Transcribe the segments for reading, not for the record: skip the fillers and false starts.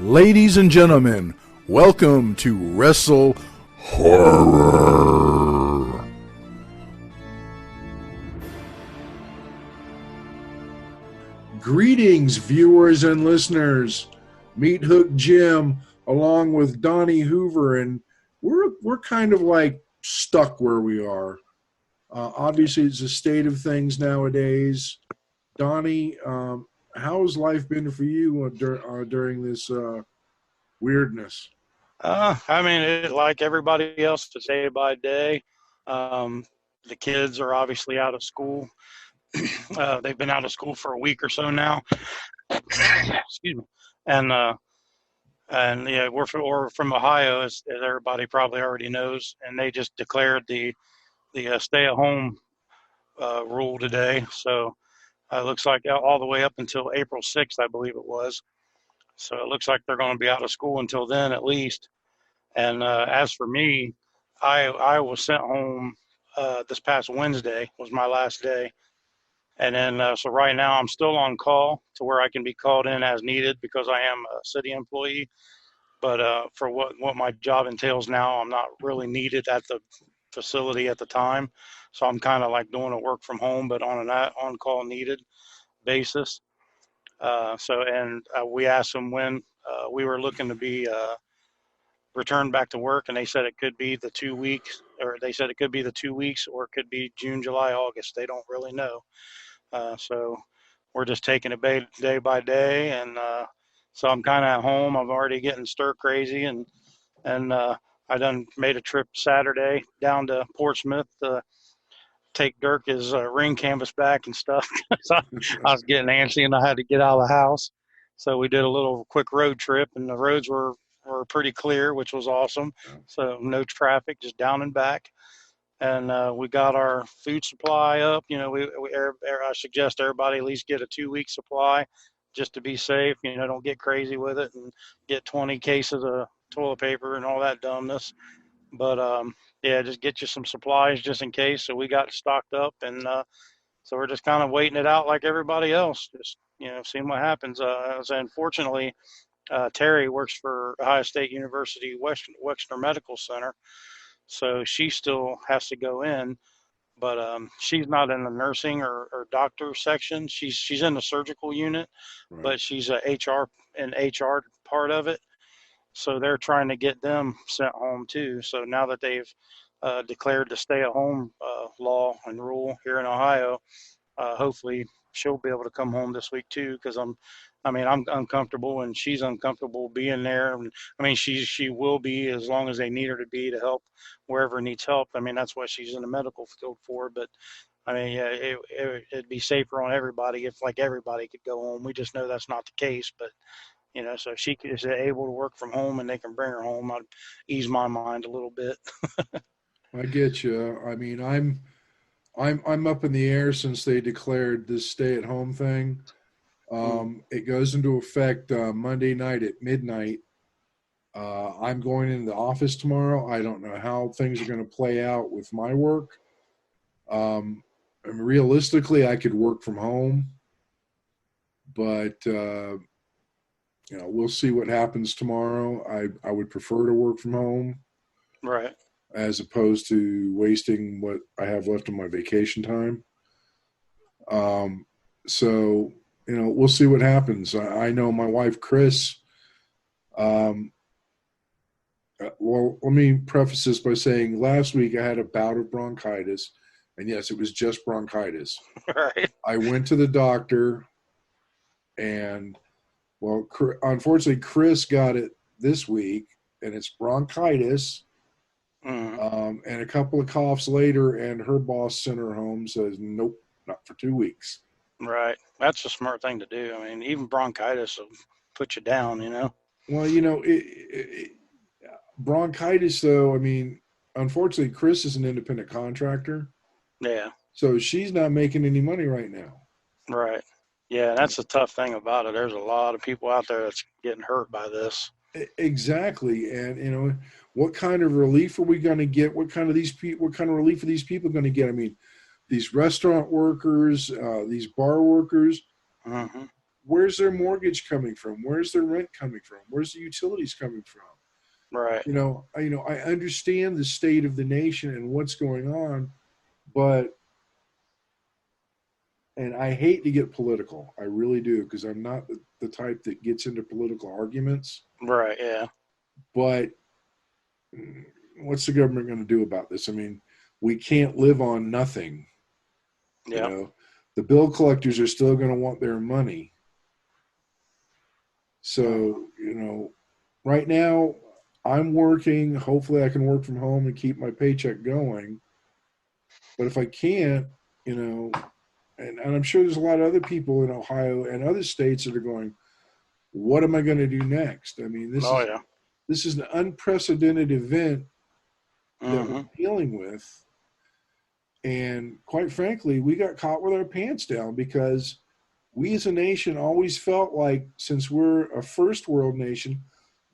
Ladies and gentlemen, welcome to Wrestle Horror. Greetings, viewers and listeners. Meat Hook Jim, along with Donnie Hoover, and we're kind of like stuck where we are. Obviously, it's a state of things nowadays. Donnie, how has life been for you during this weirdness? Like everybody else, it's day by day. The kids are obviously out of school. They've been out of school for a week or so now. Excuse me. And yeah, we're from Ohio, as everybody probably already knows, and they just declared the stay-at-home rule today. So it looks like all the way up until April 6th, I believe it was. So it looks like they're going to be out of school until then, at least. And as for me, I was sent home this past Wednesday was my last day. And then so right now I'm still on call to where I can be called in as needed because I am a city employee. But for what my job entails now, I'm not really needed at the facility at the time. So I'm kind of like doing a work from home, but on an on-call needed basis. We asked them when we were looking to be returned back to work, and they said it could be the 2 weeks, or they said it could be the 2 weeks, or it could be June, July, August. They don't really know. So we're just taking it day by day, and so I'm kind of at home. I'm already getting stir crazy, and I done made a trip Saturday down to Portsmouth to take Dirk his ring canvas back and stuff. So I was getting antsy, and I had to get out of the house. So we did a little quick road trip, and the roads were pretty clear, which was awesome. So no traffic, just down and back. And we got our food supply up. You know, I suggest everybody at least get a 2 week supply just to be safe. You know, don't get crazy with it and get 20 cases of toilet paper and all that dumbness. But yeah, just get you some supplies just in case. So we got stocked up, and so we're just kind of waiting it out like everybody else. Just seeing what happens. So unfortunately, Terry works for Ohio State University Wexner Medical Center, so she still has to go in, but she's not in the nursing or doctor section. She's in the surgical unit, Right. but she's a HR part of it. So they're trying to get them sent home too. So now that they've declared the stay-at-home law and rule here in Ohio, hopefully she'll be able to come home this week too, because I'm uncomfortable and she's uncomfortable being there. And I mean, she will be as long as they need her to be to help wherever needs help. I mean, that's what she's in the medical field for. But I mean, yeah, it'd be safer on everybody if like everybody could go home. We just know that's not the case. But so if she is able to work from home and they can bring her home, I'd ease my mind a little bit. I get you. I mean, I'm up in the air since they declared this stay-at-home thing. It goes into effect Monday night at midnight. I'm going into the office tomorrow. I don't know how things are going to play out with my work. And realistically, I could work from home, but we'll see what happens tomorrow. I would prefer to work from home, Right. as opposed to wasting what I have left of my vacation time. So, we'll see what happens. I know my wife, Chris, well, let me preface this by saying last week I had a bout of bronchitis, and yes, it was just bronchitis. Right. I went to the doctor, and, well, unfortunately, Chris got it this week, and it's bronchitis. And a couple of coughs later, and her boss sent her home, says, nope, not for 2 weeks. Right. That's a smart thing to do. I mean, even bronchitis will put you down, Well, bronchitis, though, I mean, unfortunately, Chris is an independent contractor. Yeah. So she's not making any money right now. Right. Yeah, that's the tough thing about it. There's a lot of people out there that's getting hurt by this. Exactly. And, what kind of relief are we going to get? What kind of relief are these people going to get? I mean, these restaurant workers, these bar workers, where's their mortgage coming from? Where's their rent coming from? Where's the utilities coming from? Right. I understand the state of the nation and what's going on, but and I hate to get political. I really do, because I'm not the type that gets into political arguments. Right. Yeah. But what's the government going to do about this? I mean, we can't live on nothing. You Yep. know, the bill collectors are still going to want their money. Uh-huh. So, right now I'm working. Hopefully, I can work from home and keep my paycheck going. But if I can't, you know, and I'm sure there's a lot of other people in Ohio and other states that are going, what am I going to do next? I mean, Oh yeah. this is an unprecedented event that we're Mm-hmm. dealing with. And quite frankly, we got caught with our pants down because we as a nation always felt like, since we're a first world nation,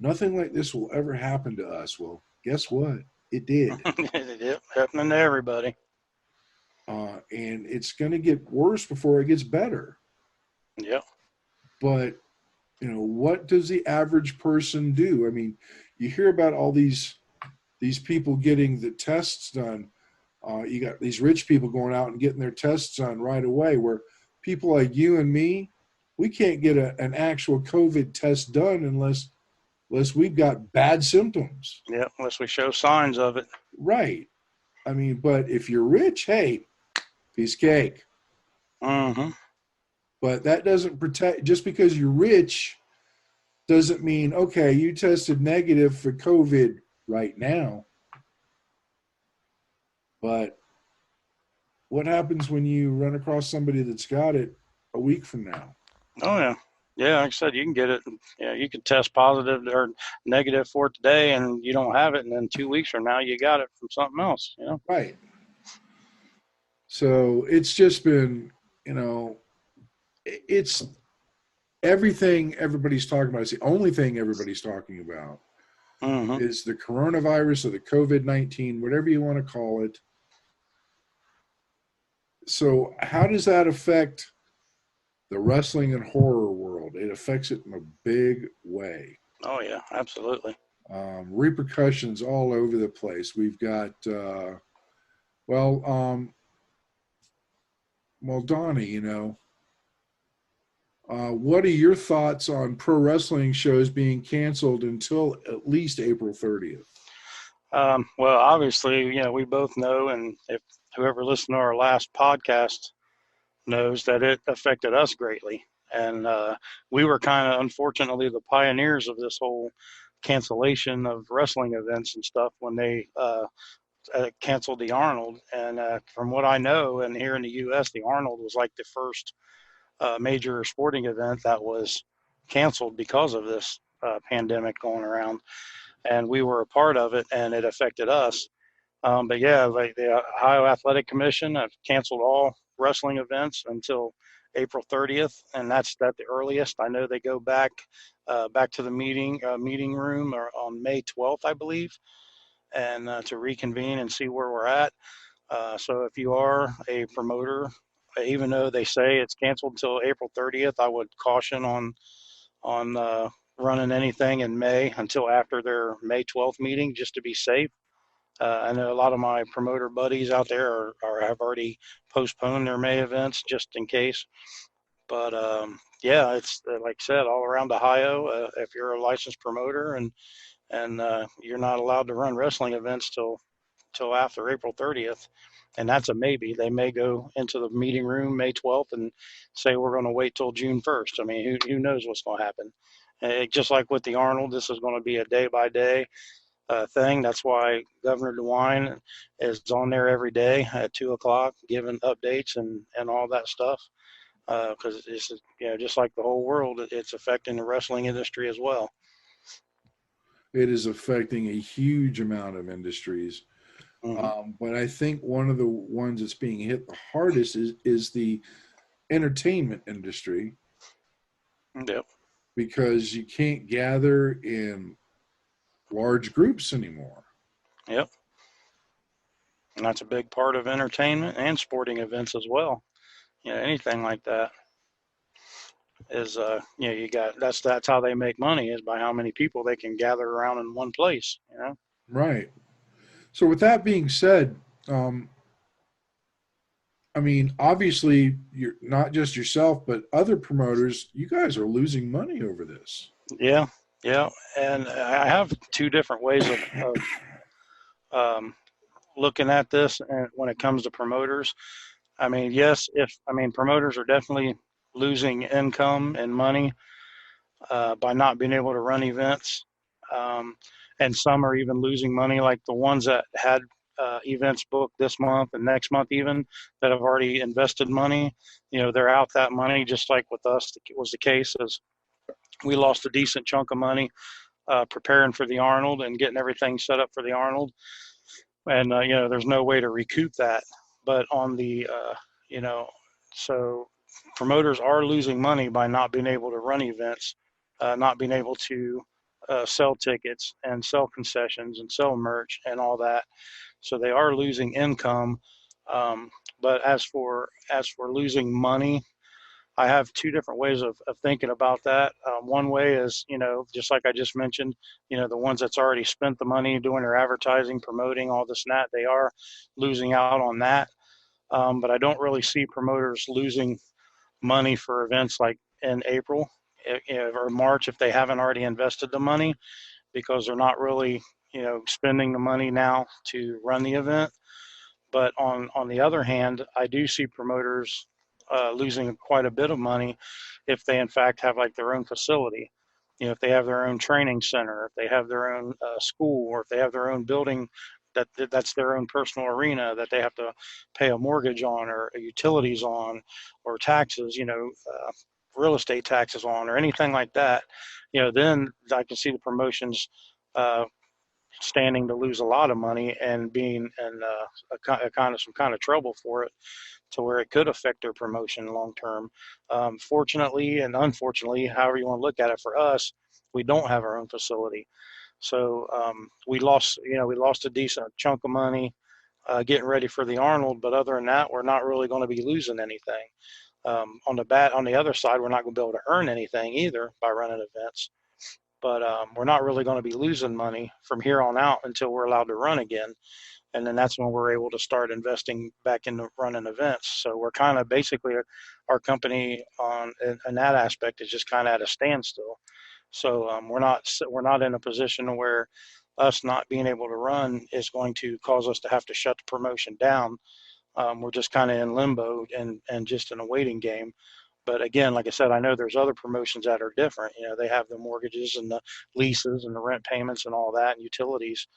nothing like this will ever happen to us. Well, guess what? It did. Yep. Happening to everybody. And it's going to get worse before it gets better. Yep. But, what does the average person do? I mean, you hear about all these people getting the tests done. You got these rich people going out and getting their tests done right away, where people like you and me, we can't get an actual COVID test done unless we've got bad symptoms. Yep. Unless we show signs of it. Right. I mean, but if you're rich, hey, piece of cake. Mm-hmm. But that doesn't protect, just because you're rich doesn't mean, okay, you tested negative for COVID right now. But what happens when you run across somebody that's got it a week from now? Oh yeah. Yeah, like I said, you can get it. Yeah, you can test positive or negative for it today, and you don't have it, and then 2 weeks from now, you got it from something else. Right. So it's just been, you know, it's everything everybody's talking about. It's the only thing everybody's talking about Mm-hmm. is the coronavirus or the COVID-19, whatever you want to call it. So how does that affect the wrestling and horror world? It affects it in a big way. Oh yeah, absolutely. Repercussions all over the place. We've got, well, Donnie, what are your thoughts on pro wrestling shows being canceled until at least April 30th? Well, obviously, we both know, and if whoever listened to our last podcast knows that it affected us greatly. And we were kind of, unfortunately, the pioneers of this whole cancellation of wrestling events and stuff when they canceled the Arnold. And from what I know, and here in the U.S., the Arnold was like the first major sporting event that was canceled because of this pandemic going around. And we were a part of it, and it affected us. But yeah, like the Ohio Athletic Commission have canceled all wrestling events until April 30th, and that's at the earliest. I know they go back to the meeting room or on May 12th, I believe, and to reconvene and see where we're at. So if you are a promoter, even though they say it's canceled until April 30th, I would caution on running anything in May until after their May 12th meeting, just to be safe. I know a lot of my promoter buddies out there have already postponed their May events just in case. But yeah, it's like I said, all around Ohio. If you're a licensed promoter and you're not allowed to run wrestling events till after April 30th, and that's a maybe. They may go into the meeting room May 12th and say we're going to wait till June 1st. I mean, who knows what's going to happen? Just like with the Arnold, this is going to be a day by day thing. That's why Governor DeWine is on there every day at 2 o'clock, giving updates and all that stuff. Because it's just like the whole world, it's affecting the wrestling industry as well. It is affecting a huge amount of industries. Mm-hmm. But I think one of the ones that's being hit the hardest is the entertainment industry, Yep. because you can't gather in large groups anymore. Yep. And that's a big part of entertainment and sporting events as well. Anything like that. is that's how they make money, is by how many people they can gather around in one place. Right. So with that being said, um, I mean, obviously, you're not just yourself, but other promoters. You guys are losing money over this. Yeah, yeah, and I have two different ways of um, looking at this, and when it comes to promoters. I mean, yes, if I mean promoters are definitely losing income and money by not being able to run events, um, and some are even losing money, like the ones that had events booked this month and next month, even that have already invested money. They're out that money, just like with us was the case. As we lost a decent chunk of money preparing for the Arnold and getting everything set up for the Arnold, and there's no way to recoup that. But on the you know so promoters are losing money by not being able to run events, not being able to sell tickets and sell concessions and sell merch and all that. So they are losing income. um, but as for losing money, I have two different ways of thinking about that. One way is, just like I just mentioned, the ones that's already spent the money doing their advertising, promoting all this and that, they are losing out on that. But I don't really see promoters losing money for events like in April or March if they haven't already invested the money, because they're not really, spending the money now to run the event. But on the other hand, I do see promoters losing quite a bit of money if they in fact have like their own facility. If they have their own training center, if they have their own school, or if they have their own building that's their own personal arena that they have to pay a mortgage on, or utilities on, or taxes, real estate taxes on, or anything like that. Then I can see the promotions uh, standing to lose a lot of money and being in a kind of some kind of trouble for it, to where it could affect their promotion long term. Fortunately and unfortunately, however you want to look at it, for us, we don't have our own facility, so we lost a decent chunk of money getting ready for the Arnold. But other than that, we're not really going to be losing anything. On the other side, we're not going to be able to earn anything either by running events. But we're not really going to be losing money from here on out until we're allowed to run again, and then that's when we're able to start investing back into running events. So we're kind of basically, our company in that aspect is just kind of at a standstill. So we're not in a position where us not being able to run is going to cause us to have to shut the promotion down. We're just kind of in limbo and just in a waiting game. But again, like I said, I know there's other promotions that are different. They have the mortgages and the leases and the rent payments and all that, and utilities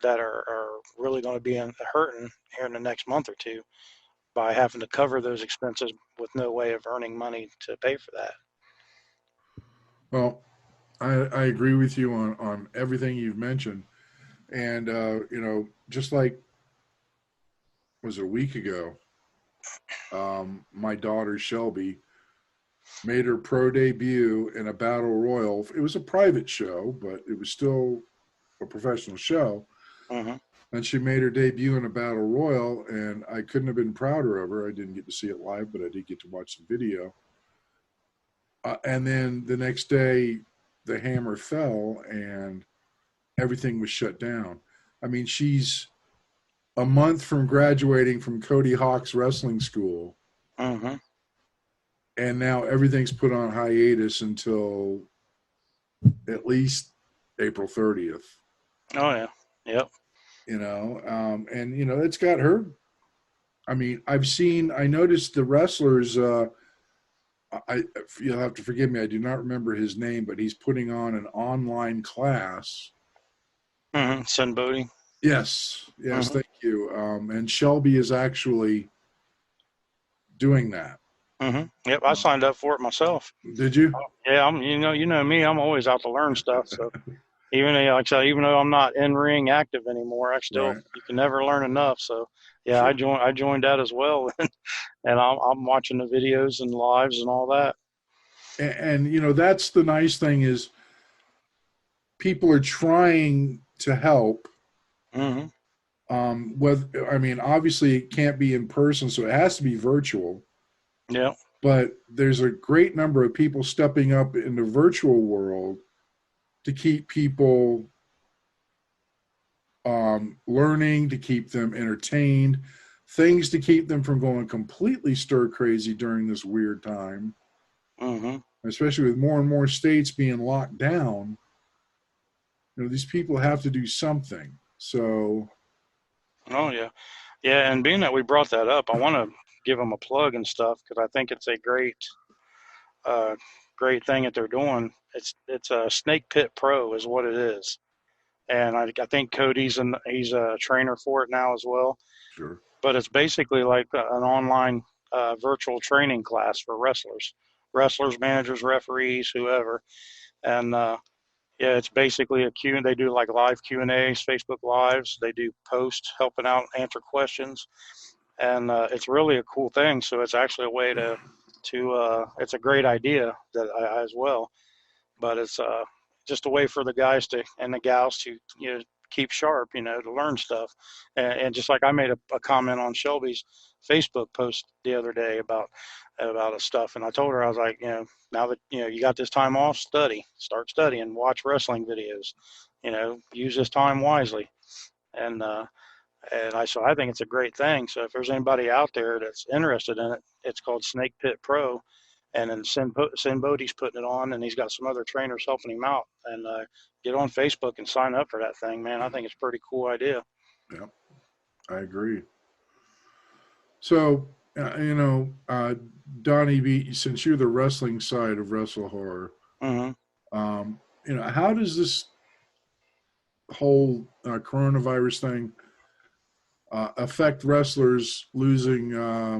that are really going to be hurting here in the next month or two by having to cover those expenses with no way of earning money to pay for that. Well, I agree with you on everything you've mentioned. And, just like was it a week ago, my daughter Shelby made her pro debut in a battle royal. It was a private show, but it was still a professional show. Mm-hmm. And she made her debut in a battle royal, and I couldn't have been prouder of her. I didn't get to see it live, but I did get to watch some video. And then the next day, the hammer fell, and everything was shut down. I mean, she's a month from graduating from Cody Hawk's wrestling school, Mm-hmm. and now everything's put on hiatus until at least April 30th. Oh yeah. Yep. And it's got her. I mean, I noticed the wrestlers. I You'll have to forgive me. I do not remember his name, but he's putting on an online class. Mm-hmm. Sun boating. Yes, yes, Mm-hmm. thank you. And Shelby is actually doing that. Mm-hmm. Yep. I signed up for it myself. Did you? Yeah. You know me. I'm always out to learn stuff. So like I said, even though I'm not in ring active anymore, Right. you can never learn enough. So yeah, I Sure. joined that as well, and I'm watching the videos and lives and all that. And that's the nice thing is people are trying to help. Mm-hmm. Obviously it can't be in person, so it has to be virtual. Yeah. but there's a great number of people stepping up in the virtual world to keep people learning, to keep them entertained, things to keep them from going completely stir crazy during this weird time, Hmm. especially with more and more states being locked down. These people have to do something. So, Oh yeah, yeah. And being that we brought that up, I want to give them a plug and stuff because I think it's a uh, great thing that they're doing. It's a Snake Pit Pro is what it is, and I think he's a trainer for it now as well. sure. But it's basically like an online virtual training class for wrestlers, managers, referees, whoever. And yeah, it's basically a Q. They do like live Q&As, Facebook Lives. They do posts helping out, answer questions, and it's really a cool thing. So it's actually a way to it's a great idea that I as well. But it's just a way for the guys to and the gals to keep sharp, to learn stuff. And just like I made a comment on Shelby's Facebook post the other day about a stuff, and I told her I was like, now that you got this time off, start studying, watch wrestling videos, use this time wisely. And so I think it's a great thing. So if there's anybody out there that's interested in it, it's called Snake Pit Pro, and then Sin Bodie's putting it on, and he's got some other trainers helping him out. And get on Facebook and sign up for that thing, man. I think it's a pretty cool idea. Yeah, I agree. So, Donnie B, since you're the wrestling side of Wrestle Horror, Hmm. how does this whole coronavirus thing affect wrestlers losing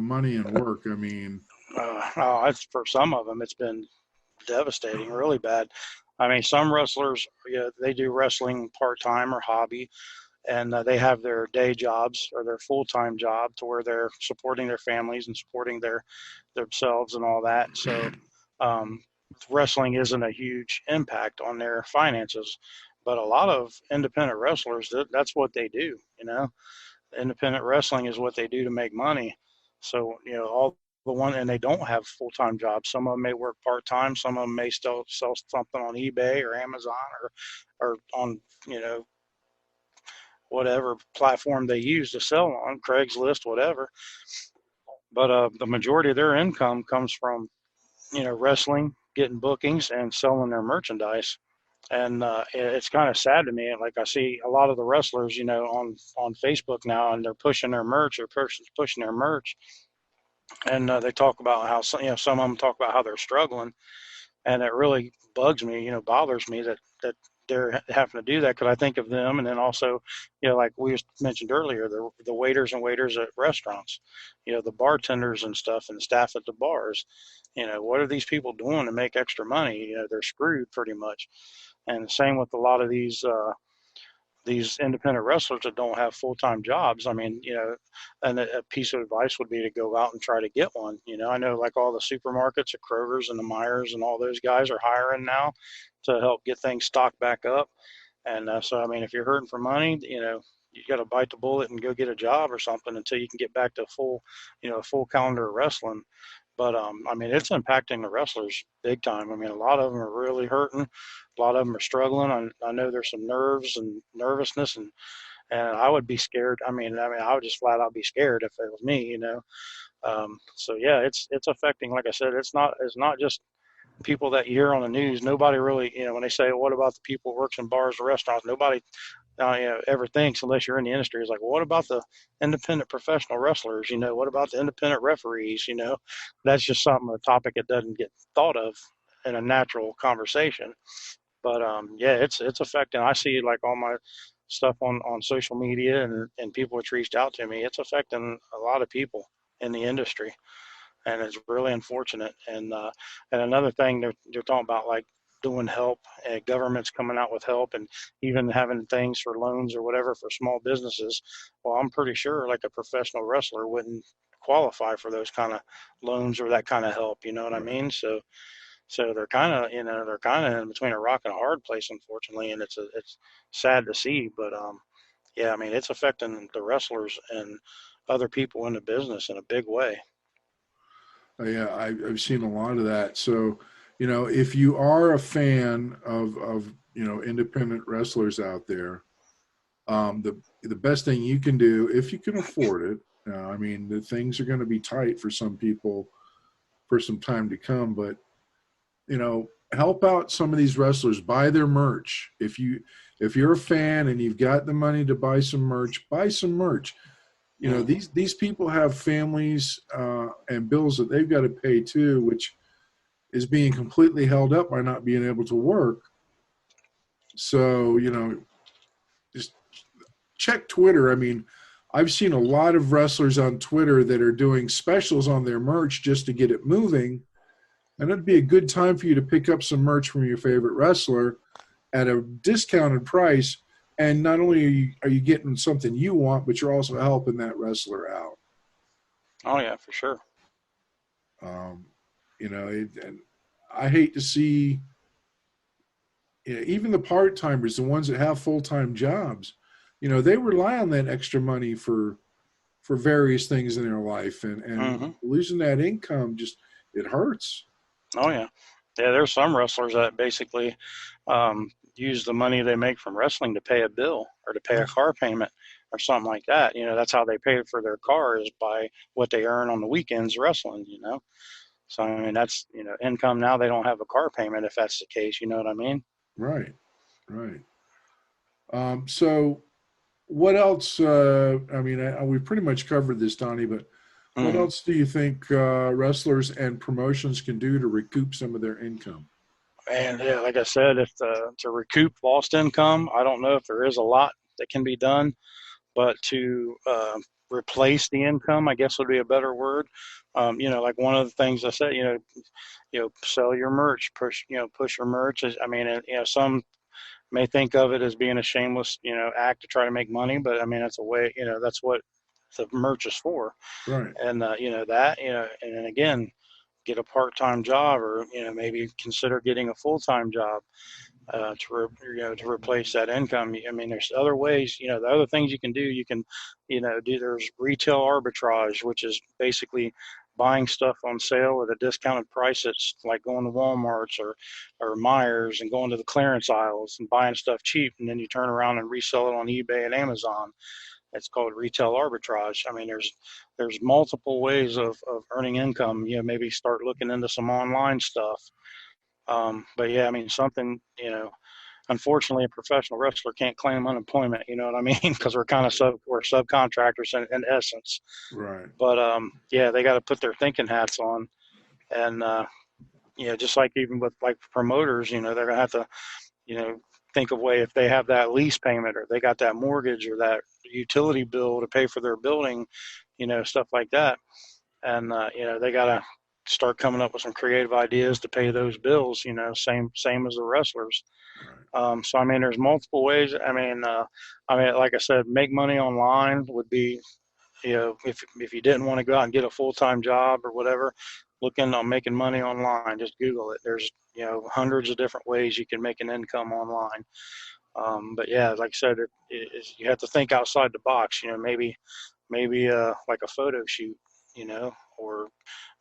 money and work? I mean, It's for some of them, it's been devastating, really bad. I mean, some wrestlers, they do wrestling part time or hobby, and they have their day jobs or their full time job to where they're supporting their families and supporting themselves and all that. So, um, wrestling isn't a huge impact on their finances, but a lot of independent wrestlers, that's what they do. Independent wrestling is what they do to make money. So, all the one, and they don't have full time jobs. Some of them may work part time. Some of them may still sell something on eBay or Amazon or on, whatever platform they use to sell on, Craigslist, whatever. But the majority of their income comes from, wrestling, getting bookings, and selling their merchandise. And it's kind of sad to me. Like I see a lot of the wrestlers, on Facebook now, and they're pushing their merch or pushing their merch, and they talk about how some of them talk about how they're struggling, and it really bugs me, bothers me that they're having to do that because I think of them, and then also, like we mentioned earlier, the waiters and waiters at restaurants, the bartenders and stuff, and the staff at the bars. What are these people doing to make extra money? They're screwed pretty much. And the same with a lot of these independent wrestlers that don't have full time jobs. I mean, and a piece of advice would be to go out and try to get one. I know like all the supermarkets, the Kroger's and the Myers and all those guys are hiring now to help get things stocked back up. And so, I mean, if you're hurting for money, you got to bite the bullet and go get a job or something until you can get back to a full calendar of wrestling. But I mean, it's impacting the wrestlers big time. I mean, a lot of them are really hurting. A lot of them are struggling. I know there's some nerves and nervousness, and I would be scared. I mean, I would just flat out be scared if it was me. So yeah, it's affecting. Like I said, it's not just people that you hear on the news. Nobody really, when they say, "What about the people who works in bars or restaurants?" Nobody ever thinks, unless you're in the industry, is like, well, what about the independent professional wrestlers? What about the independent referees? That's just something, a topic that doesn't get thought of in a natural conversation. But yeah, it's affecting. I see like all my stuff on social media and people that's reached out to me. It's affecting a lot of people in the industry, and it's really unfortunate. And another thing they're talking about, like doing help, governments coming out with help, and even having things for loans or whatever for small businesses. Well, I'm pretty sure like a professional wrestler wouldn't qualify for those kind of loans or that kind of help. You know what I right. mean? So they're kind of in between a rock and a hard place, unfortunately, and it's sad to see. But yeah, I mean, it's affecting the wrestlers and other people in the business in a big way. Yeah, I've seen a lot of that. So, if you are a fan of independent wrestlers out there, the best thing you can do, if you can afford it, I mean, the things are going to be tight for some people for some time to come, but help out some of these wrestlers, buy their merch. If you're a fan and you've got the money to buy some merch, buy some merch. Hmm. These people have families and bills that they've got to pay too, which is being completely held up by not being able to work. So, just check Twitter. I mean, I've seen a lot of wrestlers on Twitter that are doing specials on their merch just to get it moving. And it'd be a good time for you to pick up some merch from your favorite wrestler at a discounted price. And not only are you getting something you want, but you're also helping that wrestler out. Oh yeah, for sure. Um, and I hate to see even the part timers, the ones that have full time jobs, they rely on that extra money for various things in their life, and Hmm. losing that income just it hurts. Oh yeah, yeah. There's some wrestlers that basically use the money they make from wrestling to pay a bill or to pay a Right. car payment or something like that. That's how they pay for their car is by what they earn on the weekends wrestling. So I mean that's income now. They don't have a car payment if that's the case. You know what I mean? Right. Right. So what else? I mean, we pretty much covered this, Donnie, but what Hmm. else do you think wrestlers and promotions can do to recoup some of their income? And yeah, like I said, if to recoup lost income, I don't know if there is a lot that can be done, but to replace the income, I guess would be a better word. Like one of the things I said, sell your merch, push your merch. I mean, some may think of it as being a shameless, act to try to make money, but I mean, it's a way, that's what the merch is for. Right. And, that, and then again, get a part-time job or, maybe consider getting a full-time job to replace that income. I mean, there's other ways. The other things you can do. You can, do. There's retail arbitrage, which is basically buying stuff on sale at a discounted price. It's like going to Walmart's or Myers and going to the clearance aisles and buying stuff cheap, and then you turn around and resell it on eBay and Amazon. It's called retail arbitrage. I mean, there's multiple ways of earning income. Maybe start looking into some online stuff. But yeah, I mean, something, unfortunately, a professional wrestler can't claim unemployment. You know what I mean? Because we're subcontractors in essence. Right. But yeah, they got to put their thinking hats on, and just like even with like promoters, they're gonna have to, you know, think of way if they have that lease payment or they got that mortgage or that utility bill to pay for their building, stuff like that, and they got to start coming up with some creative ideas to pay those bills. Same as the wrestlers. Right. So I mean, there's multiple ways. I mean, like I said, make money online would be, if you didn't want to go out and get a full time job or whatever, looking on making money online. Just Google it. There's hundreds of different ways you can make an income online. But yeah, like I said, you have to think outside the box. Maybe like a photo shoot, or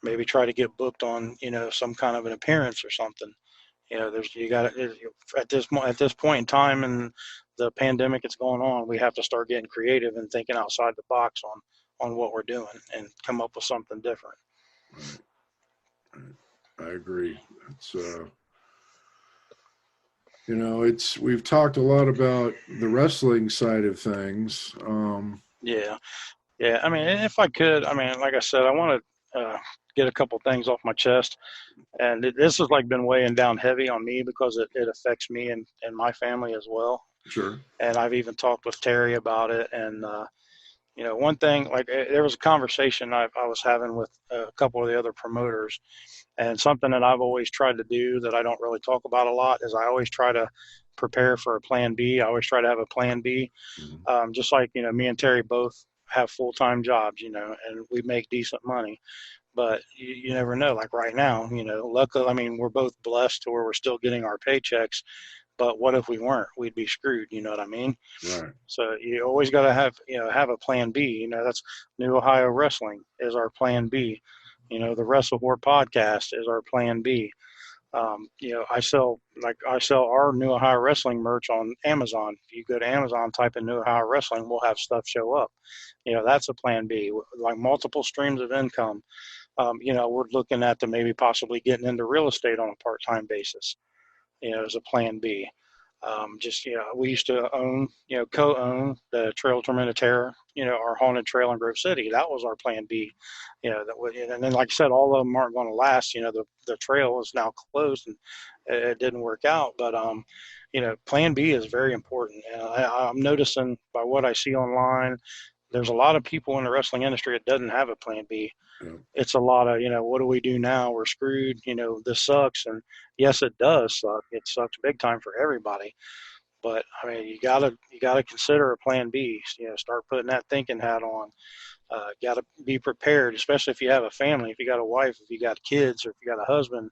maybe try to get booked on some kind of an appearance or something. There's you got to at this point in time in the pandemic that's going on, we have to start getting creative and thinking outside the box on what we're doing and come up with something different. Right. Right. I agree. It's it's we've talked a lot about the wrestling side of things. Yeah, yeah. I mean, if I could, I mean, like I said, I want to get a couple things off my chest, and this has like been weighing down heavy on me because it affects me and my family as well. Sure. And I've even talked with Terry about it, and one thing, like there was a conversation I was having with a couple of the other promoters, and something that I've always tried to do that I don't really talk about a lot is I always try to prepare for a plan B. I always try to have a plan B. Mhm. Just like, me and Terry both have full time jobs, and we make decent money. But you never know. Like right now, luckily, I mean, we're both blessed to where we're still getting our paychecks. But what if we weren't? We'd be screwed. You know what I mean? Right. So you always got to have a plan B. That's New Ohio Wrestling is our plan B. The Wrestle War podcast is our plan B. I sell our New Ohio Wrestling merch on Amazon. If you go to Amazon, type in New Ohio Wrestling, we'll have stuff show up. That's a plan B, like multiple streams of income. We're looking at the maybe possibly getting into real estate on a part-time basis, as a plan B. We used to own, co-own the Trail Tormented Terror, our haunted trail in Grove City. That was our plan B. And then, like I said, all of them aren't going to last. The trail is now closed and it didn't work out. But, plan B is very important. And I'm noticing by what I see online, there's a lot of people in the wrestling industry that doesn't have a plan B. Yeah. It's a lot of, what do we do now? We're screwed. This sucks. And yes, it does suck. It sucks big time for everybody. But I mean, you gotta consider a plan B. Start putting that thinking hat on. Got to be prepared, especially if you have a family, if you got a wife, if you got kids, or if you got a husband.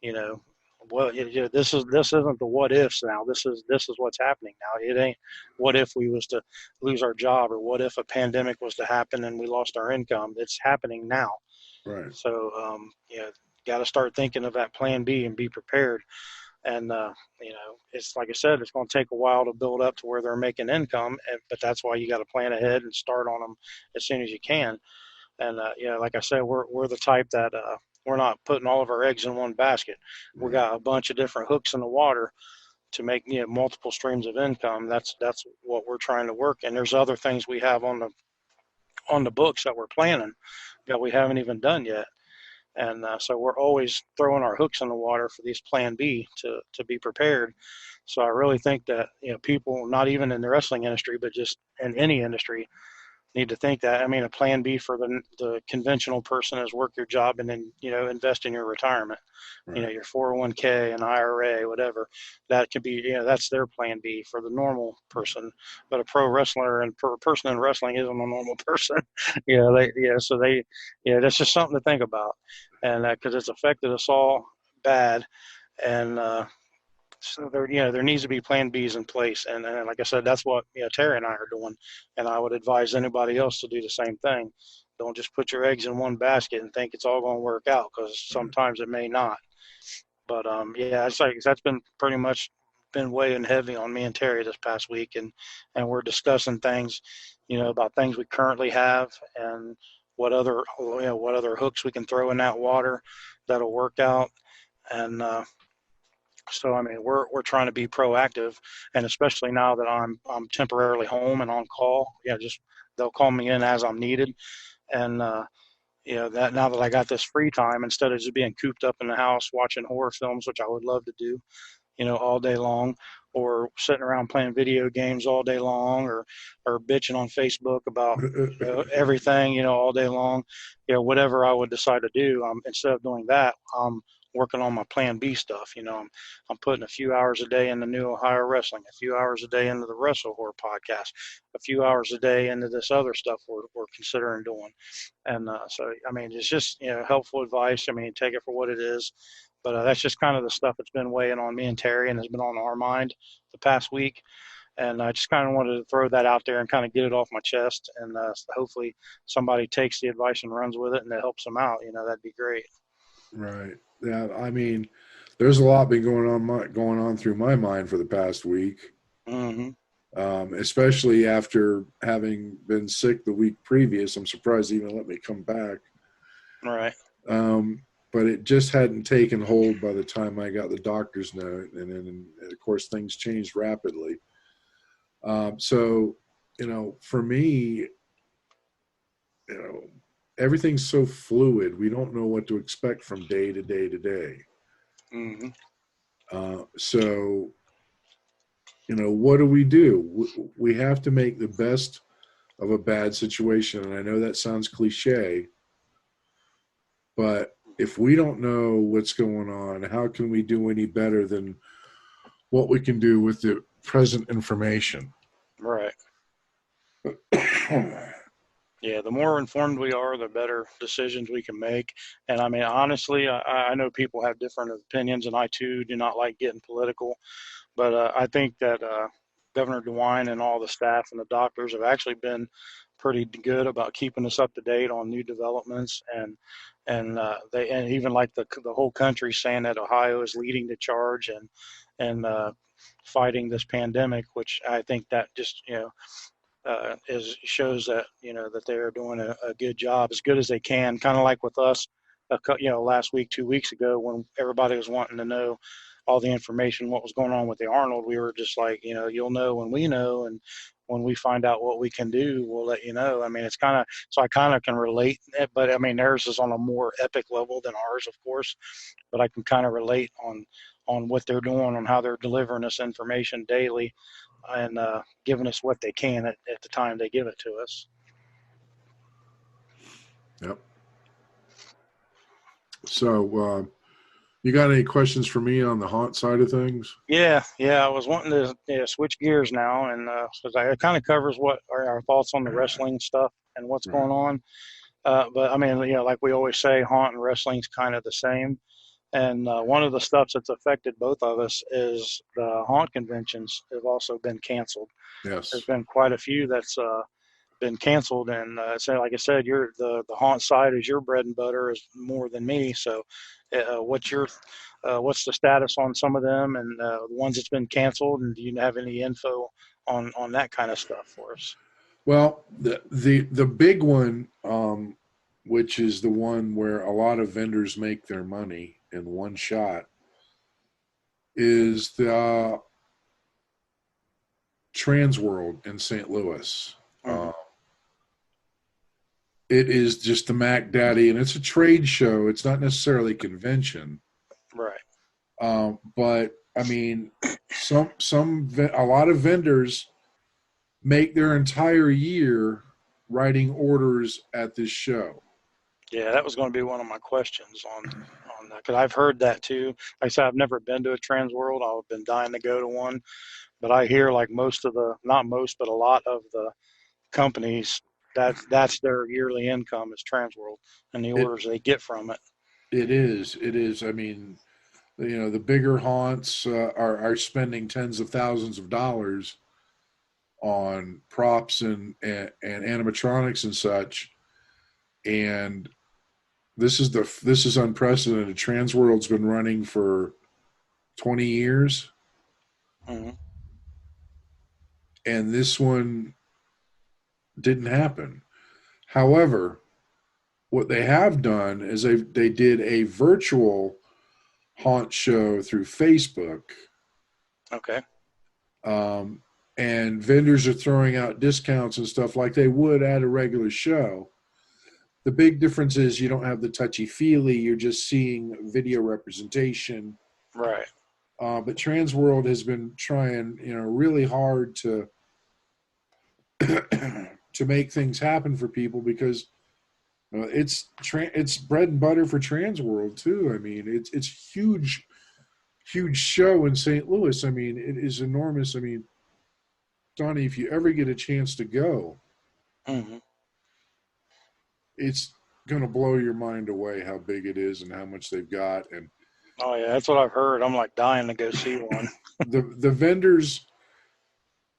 You know, this isn't the what ifs now. This is what's happening now. It ain't what if we was to lose our job, or what if a pandemic was to happen and we lost our income. It's happening now. Right. So got to start thinking of that plan B and be prepared. And it's like I said, it's going to take a while to build up to where they're making income, but that's why you got to plan ahead and start on them as soon as you can. And like I said, we're the type that we're not putting all of our eggs in one basket. We Right. got a bunch of different hooks in the water to make multiple streams of income. That's what we're trying to work. And there's other things we have on the books that we're planning that we haven't even done yet. And so we're always throwing our hooks in the water for these plan B to be prepared. So I really think that, people, not even in the wrestling industry, but just in any industry, need to think that. I mean, a plan B for the conventional person is work your job and then, invest in your retirement, Right. your 401k and IRA, whatever. That could be, that's their plan B for the normal person. But a pro wrestler and person in wrestling isn't a normal person. That's just something to think about. And because it's affected us all bad. And, so there needs to be plan Bs in place, and like I said, that's what Terry and I are doing, and I would advise anybody else to do the same thing. Don't just put your eggs in one basket and think it's all going to work out, because Right. sometimes it may not. But it's like that's been pretty much been weighing heavy on me and Terry this past week, and we're discussing things, about things we currently have and what other hooks we can throw in that water that'll work out, and so I mean, we're trying to be proactive, and especially now that I'm temporarily home and on call. Just they'll call me in as I'm needed, and that now that I got this free time, instead of just being cooped up in the house watching horror films, which I would love to do, all day long, or sitting around playing video games all day long, or bitching on Facebook about everything, all day long, whatever I would decide to do. Instead of doing that, I'm working on my plan B stuff. I'm putting a few hours a day into New Ohio Wrestling, a few hours a day into the Wrestle Horror podcast, a few hours a day into this other stuff we're considering doing. And so, I mean, it's just, helpful advice. I mean, take it for what it is. But that's just kind of the stuff that's been weighing on me and Terry and has been on our mind the past week. And I just kind of wanted to throw that out there and kind of get it off my chest. And hopefully somebody takes the advice and runs with it and it helps them out. That'd be great. Right. Yeah. I mean, there's a lot been going on through my mind for the past week, Mm-hmm. especially after having been sick the week previous. I'm surprised they even let me come back. Right. Um, but it just hadn't taken hold by the time I got the doctor's note, and then of course things changed rapidly. So, for me, you know, everything's so fluid. We don't know what to expect from day to day to day. Mm-hmm. So, what do? We have to make the best of a bad situation. And I know that sounds cliche, but if we don't know what's going on, how can we do any better than what we can do with the present information? Right. Yeah, the more informed we are, the better decisions we can make. And I mean, honestly, I know people have different opinions, and I too do not like getting political. But I think that Governor DeWine and all the staff and the doctors have actually been pretty good about keeping us up to date on new developments, and even like the whole country saying that Ohio is leading the charge and fighting this pandemic, which I think that just is shows that that they're doing a good job, as good as they can. Kind of like with us, last week, 2 weeks ago, when everybody was wanting to know all the information, what was going on with the Arnold, we were just like, you'll know when we know, and when we find out what we can do, we'll let you know. I mean, it's kind of so I kind of can relate, but I mean, theirs is on a more epic level than ours, of course, but I can kind of relate on what they're doing, on how they're delivering us information daily, and giving us what they can at the time they give it to us. Yep. So, you got any questions for me on the haunt side of things? Yeah. I was wanting to switch gears now, and because it kind of covers what are our thoughts on the wrestling stuff and what's Right. going on. But I mean, like we always say, haunt and wrestling's kind of the same. And one of the stuff that's affected both of us is the haunt conventions have also been canceled. There's Yes. been quite a few that's been canceled, and so like I said, the haunt side is your bread and butter is more than me. So, what's the status on some of them, and the ones that's been canceled, and do you have any info on that kind of stuff for us? Well, the big one, which is the one where a lot of vendors make their money in one shot, is the Trans World in St. Louis. Mm-hmm. It is just the Mac Daddy, and it's a trade show. It's not necessarily a convention, Right. but I mean, a lot of vendors make their entire year writing orders at this show. Yeah, that was going to be one of my questions on that, because I've heard that too. Like I said, I've never been to a Trans World. I've been dying to go to one, but I hear like most of the, not most, but a lot of the companies, that's their yearly income is Trans World and the It orders they get from it. it is. I mean, the bigger haunts are spending tens of thousands of dollars on props and animatronics and such, and this is unprecedented. Transworld's been running for 20 years, Hmm. and this one didn't happen. However, what they have done is they did a virtual haunt show through Facebook, Okay. um, and vendors are throwing out discounts and stuff like they would at a regular show. The big difference is you don't have the touchy feely; you're just seeing video representation. Right. But Transworld has been trying, really hard to to make things happen for people because it's bread and butter for Transworld too. I mean, it's huge show in St. Louis. I mean, it is enormous. I mean, Donnie, if you ever get a chance to go, Hmm. it's going to blow your mind away how big it is and how much they've got. And Oh yeah, that's what I've heard. I'm like dying to go see one. the vendors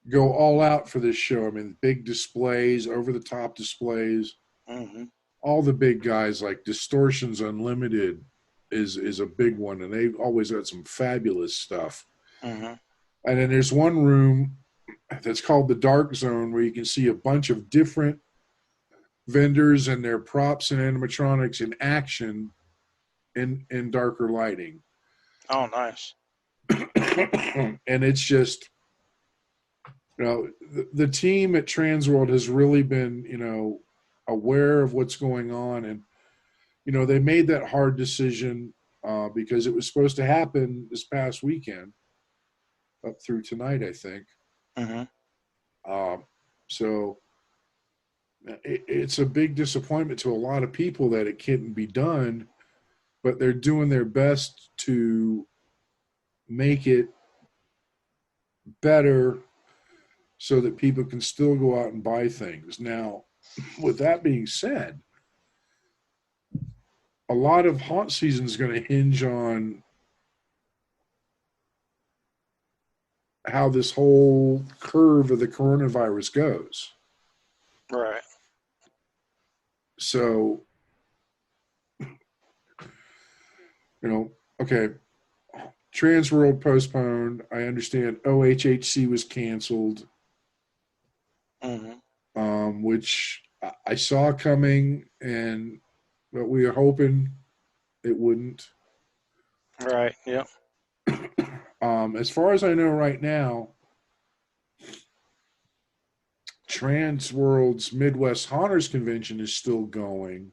go all out for this show. I mean, big displays, over the top displays. Hmm. All the big guys like Distortions Unlimited is a big one, and they've always got some fabulous stuff. Hmm. And then there's one room that's called the Dark Zone where you can see a bunch of different vendors and their props and animatronics in action in darker lighting. Oh, nice. And it's just, the team at Transworld has really been, aware of what's going on. And, they made that hard decision because it was supposed to happen this past weekend up through tonight, I think. Hmm. Uh, so it's a big disappointment to a lot of people that it couldn't be done, but they're doing their best to make it better so that people can still go out and buy things. Now, with that being said, a lot of haunt season is going to hinge on how this whole curve of the coronavirus goes. Right. So, okay, Trans World postponed. I understand OHHC was canceled, Hmm. which I saw coming, but we were hoping it wouldn't. Right. Yep. As far as I know right now, Trans World's Midwest Haunters Convention is still going.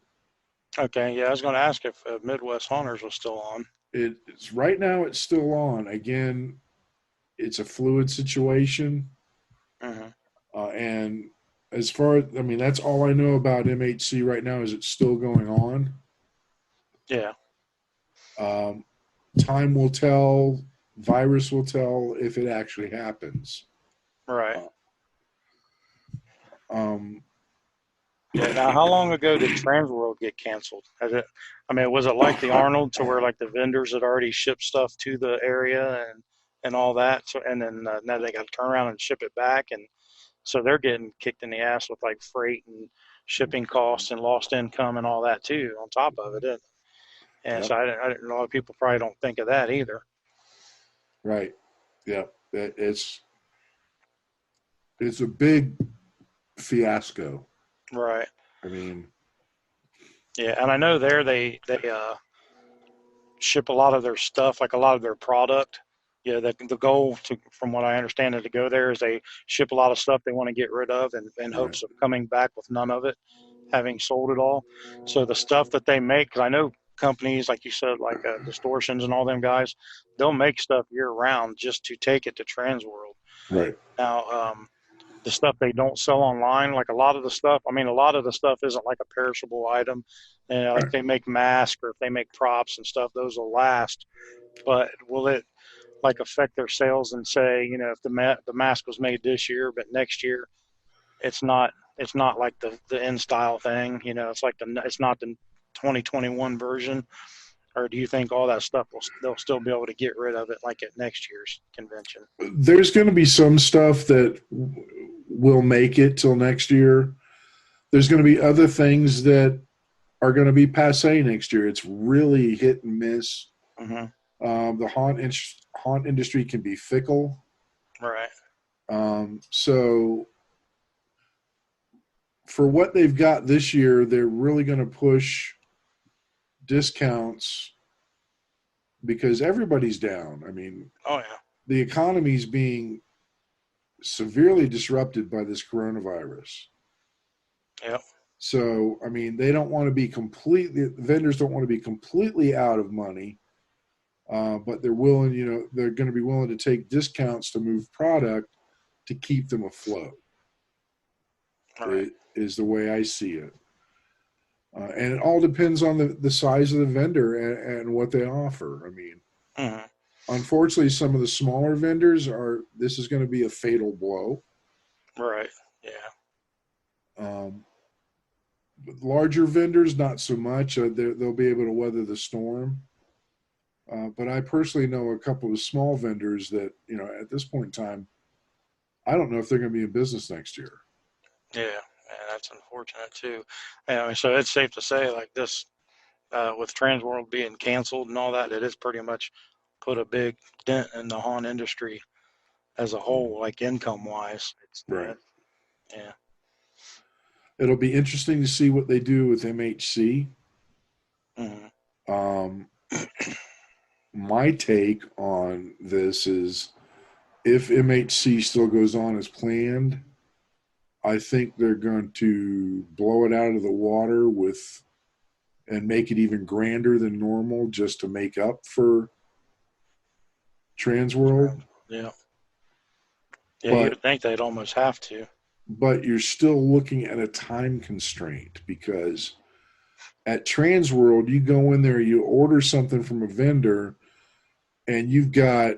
Okay. Yeah, I was going to ask if Midwest Hunters was still on. It's right now. It's still on. Again, it's a fluid situation, Hmm. and as far as I mean, that's all I know about MHC right now is it's still going on. Yeah. Um, Time will tell. Virus will tell if it actually happens. Right. Uh, um, Yeah. Now, how long ago did Transworld get canceled? Has it? I mean, was it like the Arnold, to where like the vendors had already shipped stuff to the area and all that? So and then now they got to turn around and ship it back, and so they're getting kicked in the ass with like freight and shipping costs and lost income and all that too on top of it. And so yep. I didn't, a lot of people probably don't think of that either. Right. Yep. It's a big fiasco. Right. I mean, Yeah. And I know there they ship a lot of their stuff, like a lot of their product. Yeah, the goal, to, from what I understand, to go there is they ship a lot of stuff they want to get rid of, and in right, hopes of coming back with none of it, having sold it all. So the stuff that they make, because I know companies like you said, like Distortions and all them guys, they'll make stuff year round just to take it to Transworld. right, Now, the stuff they don't sell online, like a lot of the stuff, I mean, a lot of the stuff isn't like a perishable item. And like right. they make masks, or if they make props and stuff, those will last. But will it like affect their sales and say, if the mask was made this year, but next year it's not like the in style thing, it's like it's not the 2021 version? Or do you think all that stuff they'll still be able to get rid of it like at next year's convention? There's going to be some stuff that will make it till next year. There's going to be other things that are going to be passe next year. It's really hit and miss. Mm-hmm. The haunt industry can be fickle. Right. So for what they've got this year, they're really going to push discounts because everybody's down. I mean, Oh yeah. the economy's being severely disrupted by this coronavirus. Yep. So, I mean, they don't want to be completely, vendors don't want to be completely out of money, but they're willing, they're going to be willing to take discounts to move product to keep them afloat, All right. is the way I see it. And it all depends on the size of the vendor and what they offer. I mean, Mm-hmm. unfortunately, some of the smaller vendors this is going to be a fatal blow. Right. Yeah. Um, Larger vendors, not so much. They'll be able to weather the storm. But I personally know a couple of small vendors that, at this point in time, I don't know if they're going to be in business next year. Yeah. And that's unfortunate too. And so it's safe to say, like this, with Transworld being canceled and all that, it has pretty much put a big dent in the haunt industry as a whole, like income wise. It's Right. yeah. It'll be interesting to see what they do with MHC. Mm-hmm. Um, my take on this is if MHC still goes on as planned, I think they're going to blow it out of the water and make it even grander than normal just to make up for Transworld. Yeah. Yeah. You But would think they'd almost have to. you're still looking at a time constraint because at Transworld, you go in there, you order something from a vendor, and you've got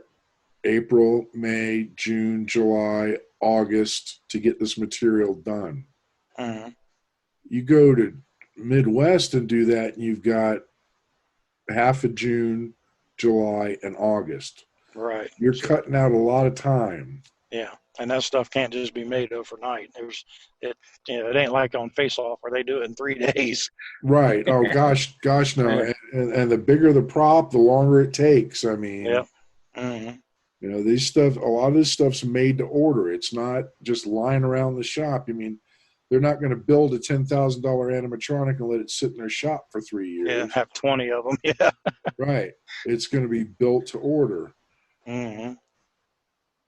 April, May, June, July, August to get this material done. Mm-hmm. You go to Midwest and do that, and you've got half of June, July, and August. Right. You're So cutting out a lot of time. yeah, and that stuff can't just be made overnight. It, it ain't like on Face Off where they do it in 3 days. Right. Oh gosh, no. Yeah. And the bigger the prop, the longer it takes. I mean, Yep. Hmm. these stuff, a lot of this stuff's made to order. It's not just lying around the shop. I mean, they're not going to build a $10,000 animatronic and let it sit in their shop for three Yeah. years. Have 20 of them. Yeah. Right. It's going to be built to order. Hmm.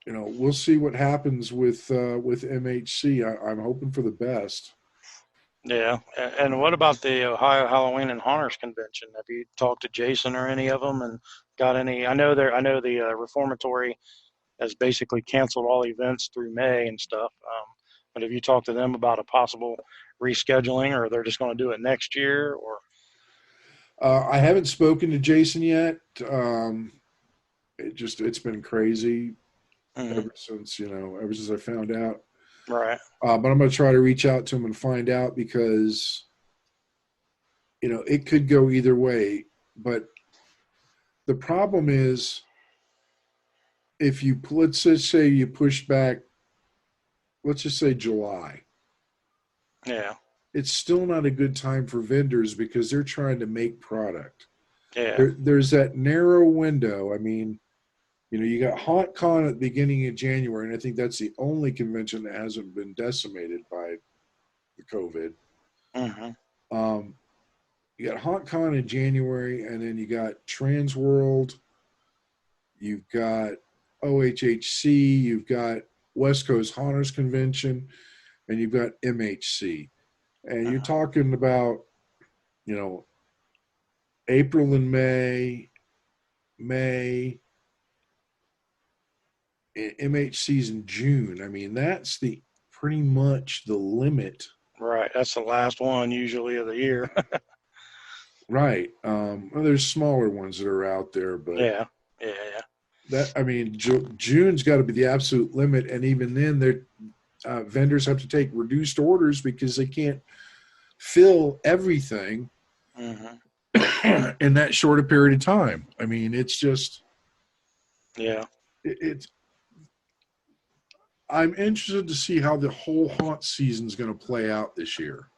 We'll see what happens with MHC. I'm hoping for the best. Yeah. And what about the Ohio Halloween and Haunters Convention? Have you talked to Jason or any of them and got any? I know the Reformatory has basically canceled all events through May and stuff. But have you talked to them about a possible rescheduling, or they're just going to do it next year? Or I haven't spoken to Jason yet. It's been crazy Mhm. ever since I found out. Right? But I'm going to try to reach out to him and find out because it could go either way. But the problem is, if let's just say you push back, let's just say July, Yeah. it's still not a good time for vendors because they're trying to make product. Yeah. There's that narrow window. I mean, you got HauntCon at the beginning of January, and I think that's the only convention that hasn't been decimated by the COVID. Hmm. Um, you got HauntCon in January, and then you got Transworld, you've got OHHC, you've got West Coast Haunters Convention, and you've got MHC. And you're Hmm. talking about, you know, April and May, MHC's in June. I mean, that's the pretty much the limit. Right. That's the last one usually of the year. Right. Well, there's smaller ones that are out there, but Yeah. Yeah. Yeah. I mean, June's got to be the absolute limit. And even then, vendors have to take reduced orders because they can't fill everything Hmm. in that short a period of time. I mean, it's just, Yeah. it's, I'm interested to see how the whole haunt season is going to play out this year.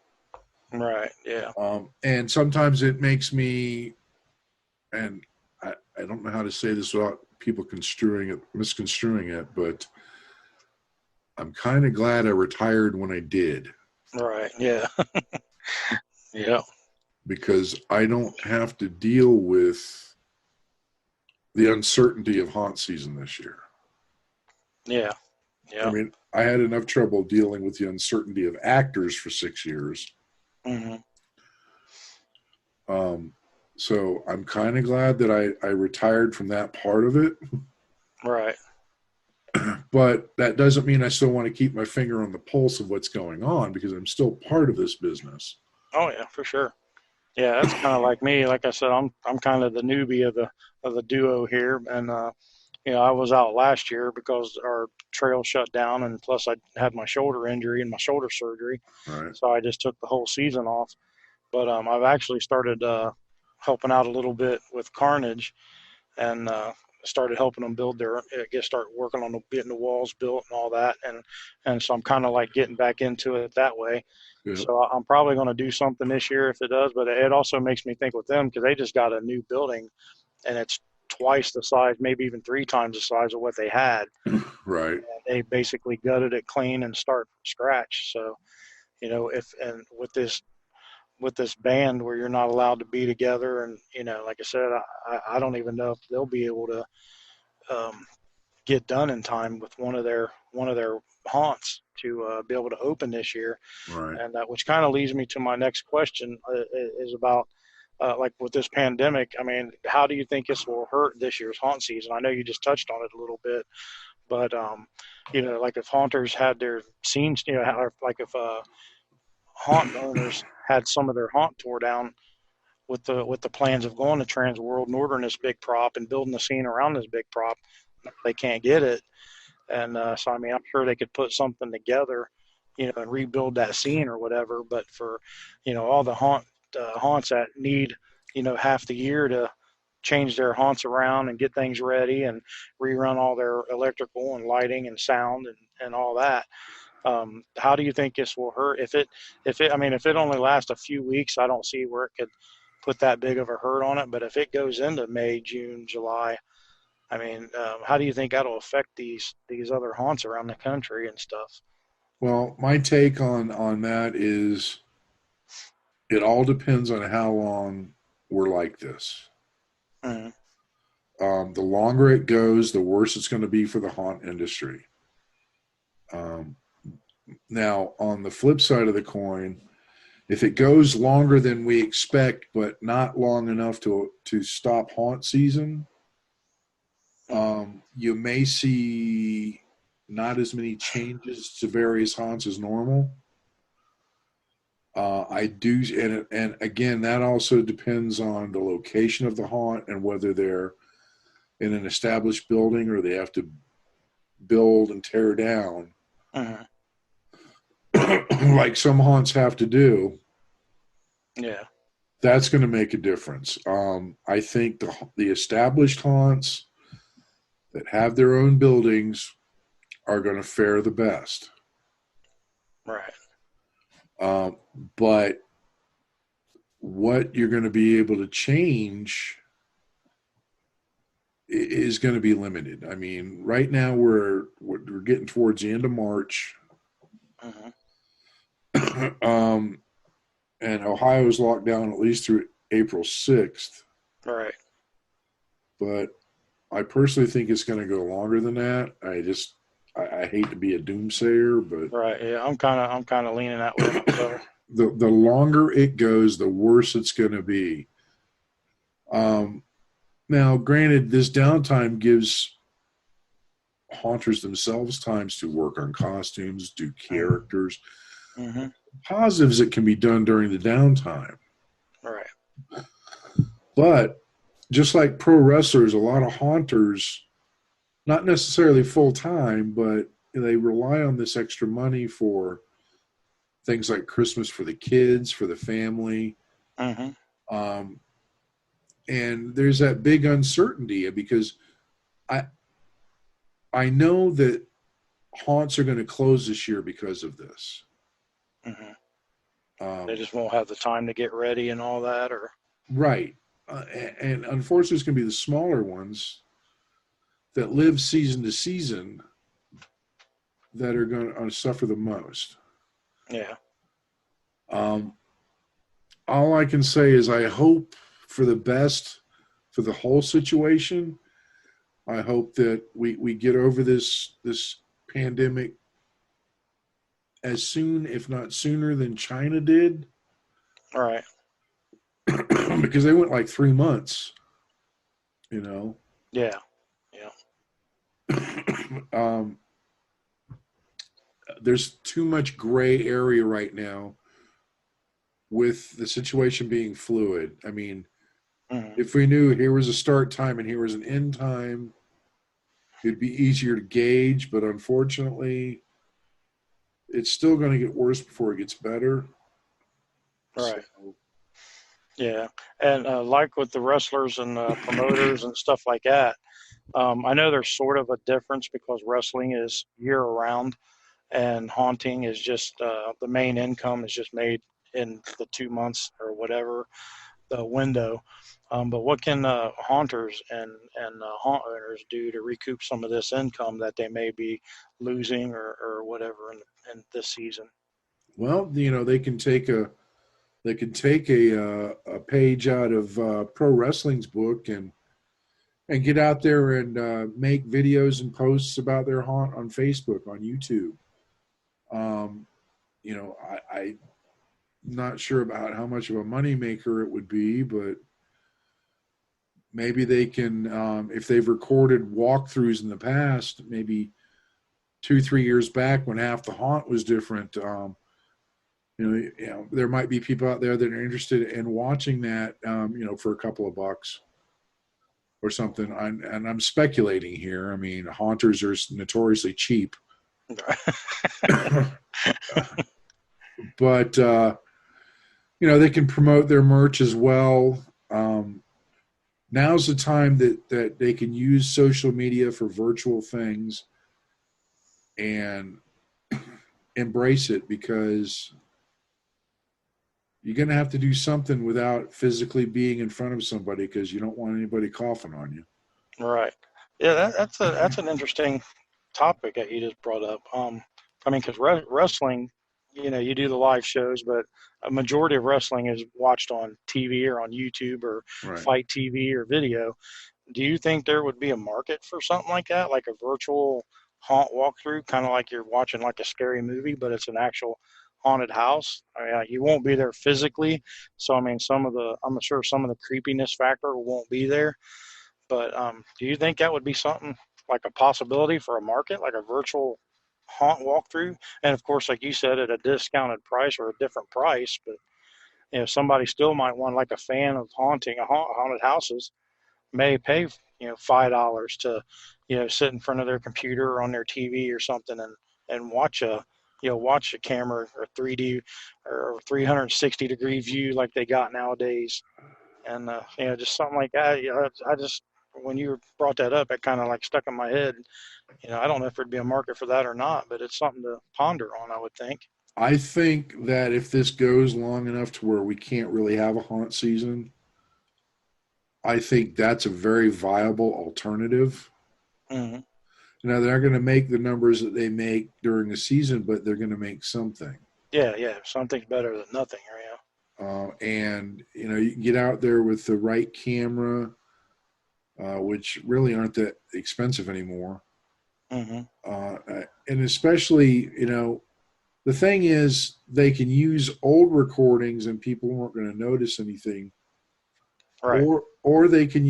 Right. Yeah. And sometimes it makes me, and I don't know how to say this without people misconstruing it, but I'm kind of glad I retired when I did Right. Yeah. Yeah. because I don't have to deal with the uncertainty of haunt season this year. Yeah. I Yeah. mean, I had enough trouble dealing with the uncertainty of actors for 6 years. Hmm. Um, so I'm kind of glad that I retired from that part of it. Right. But that doesn't mean I still want to keep my finger on the pulse of what's going on because I'm still part of this business. Oh yeah, for sure. Yeah, that's kind of like me. Like I said, I'm kind of the newbie of the duo here, and I was out last year because our trail shut down, and plus I had my shoulder injury and my shoulder surgery, Right. so I just took the whole season off. But I've actually started helping out a little bit with Carnage, and started helping them build start working on getting the walls built and all that, and so I'm kind of like getting back into it that way. Yep. So I'm probably going to do something this year if it does, but it also makes me think with them because they just got a new building and it's twice the size, maybe even three times the size of what they had. Right. And they basically gutted it clean and start from scratch. So, if and with this band where you're not allowed to be together, and like I said, I don't even know if they'll be able to um, get done in time with one of their haunts to be able to open this year. Right. And which kind of leads me to my next question is about like with this pandemic. I mean, how do you think this will hurt this year's haunt season? I know you just touched on it a little bit, but like if haunters had their scenes, like if haunt owners had some of their haunt tore down with the plans of going to Trans World and ordering this big prop and building the scene around this big prop, they can't get it. And so, I mean, I'm sure they could put something together, and rebuild that scene or whatever. But for, all the haunts that need, half the year change their haunts around and get things ready and rerun all their electrical and lighting and sound and all that. How do you think this will hurt? I mean, if it only lasts a few weeks, I don't see where it could put that big of a hurt on it. But if it goes into May, June, July, I mean, how do you think that'll affect these other haunts around the country and stuff? Well, my take on that is it all depends on how long we're like this. Mm-hmm. The longer it goes, the worse it's going to be for the haunt industry. Um, Now, on the flip side of the coin, if it goes longer than we expect, but not long enough to stop haunt season, Mm-hmm. you may see not as many changes to various haunts as normal. I do, and again, that also depends on the location of the haunt and whether they're in an established building or they have to build and tear down, Mm-hmm. like some haunts have to do. Yeah. That's going to make a difference. I think the established haunts that have their own buildings are going to fare the best. Right. Um, but what you're going to be able to change is going to be limited. I mean, right now we're getting towards the end of March, Mm-hmm. um, and Ohio's locked down at least through April 6th. Right. But I personally think it's going to go longer than that. I hate to be a doomsayer, but Right. Yeah. I'm kind of leaning that way myself. the longer it goes, the worse it's going to be. Um, Now, granted, this downtime gives haunters themselves times to work on costumes, do characters. Mm-hmm. Positives that can be done during the downtime. Right. But just like pro wrestlers, a lot of haunters, not necessarily full time, but they rely on this extra money for things like Christmas for the kids, for the family. Mm-hmm. Um, and there's that big uncertainty because I I know that haunts are going to close this year because of this. Mm-hmm. They Um, just won't have the time to get ready and all that, or right. And unfortunately, it's going to be the smaller ones that live season to season that are going to suffer the most. yeah. Um, all I can say is I hope for the best for the whole situation. I hope that we get over this pandemic as soon, if not sooner, than China did, Right. because they went like 3 months. You know, Yeah. Yeah. um, there's too much gray area right now with the situation being fluid. I mean, Mm-hmm. if we knew here was a start time and here was an end time, it'd be easier to gauge. But unfortunately, it's still going to get worse before it gets better. So, Right. Yeah. And like with the wrestlers and promoters and stuff like that, I know there's sort of a difference because wrestling is year round and haunting is just the main income is just made in the 2 months or whatever the window. But what can haunters and haunt owners do to recoup some of this income that they may be losing or whatever in this season? well, they can take a page out of pro wrestling's book and get out there and make videos and posts about their haunt on Facebook, on YouTube. Um, I'm not sure about how much of a moneymaker it would be, but maybe they can, if they've recorded walkthroughs in the past, maybe 2, 3 years back when half the haunt was different. There might be people out there that are interested in watching that, for a couple of bucks or something. And I'm speculating here. I mean, haunters are notoriously cheap, but they can promote their merch as well. now's the time that they can use social media for virtual things and embrace it, because you're going to have to do something without physically being in front of somebody, because you don't want anybody coughing on you. Right. Yeah, that's an interesting topic that you just brought up. I mean, because wrestling, you do the live shows, but a majority of wrestling is watched on TV or on YouTube or Right. Fight TV or video. Do you think there would be a market for something like that, like a virtual haunt walkthrough, kind of like you're watching like a scary movie, but it's an actual haunted house? I mean, you won't be there physically, so I mean, I'm sure some of the creepiness factor won't be there. But do you think that would be something like a possibility for a market, like a virtual haunt walkthrough? And of course, like you said, at a discounted price or a different price. But somebody still might want, like a fan of haunted houses, may pay $5 to sit in front of their computer or on their TV or something and watch a camera or 3D or 360-degree view like they got nowadays, and just something like that. I just, when you brought that up, it kind of like stuck in my head. I don't know if there'd be a market for that or not, but it's something to ponder on, I would think. I think that if this goes long enough to where we can't really have a haunt season, I think that's a very viable alternative. Hmm. Now, they're not going to make the numbers that they make during the season, but they're going to make something. Yeah, yeah, something's better than nothing. And you can get out there with the right camera, which really aren't that expensive anymore. Hmm. Uh, and especially, the thing is, they can use old recordings and people weren't going to notice anything, Right. or they can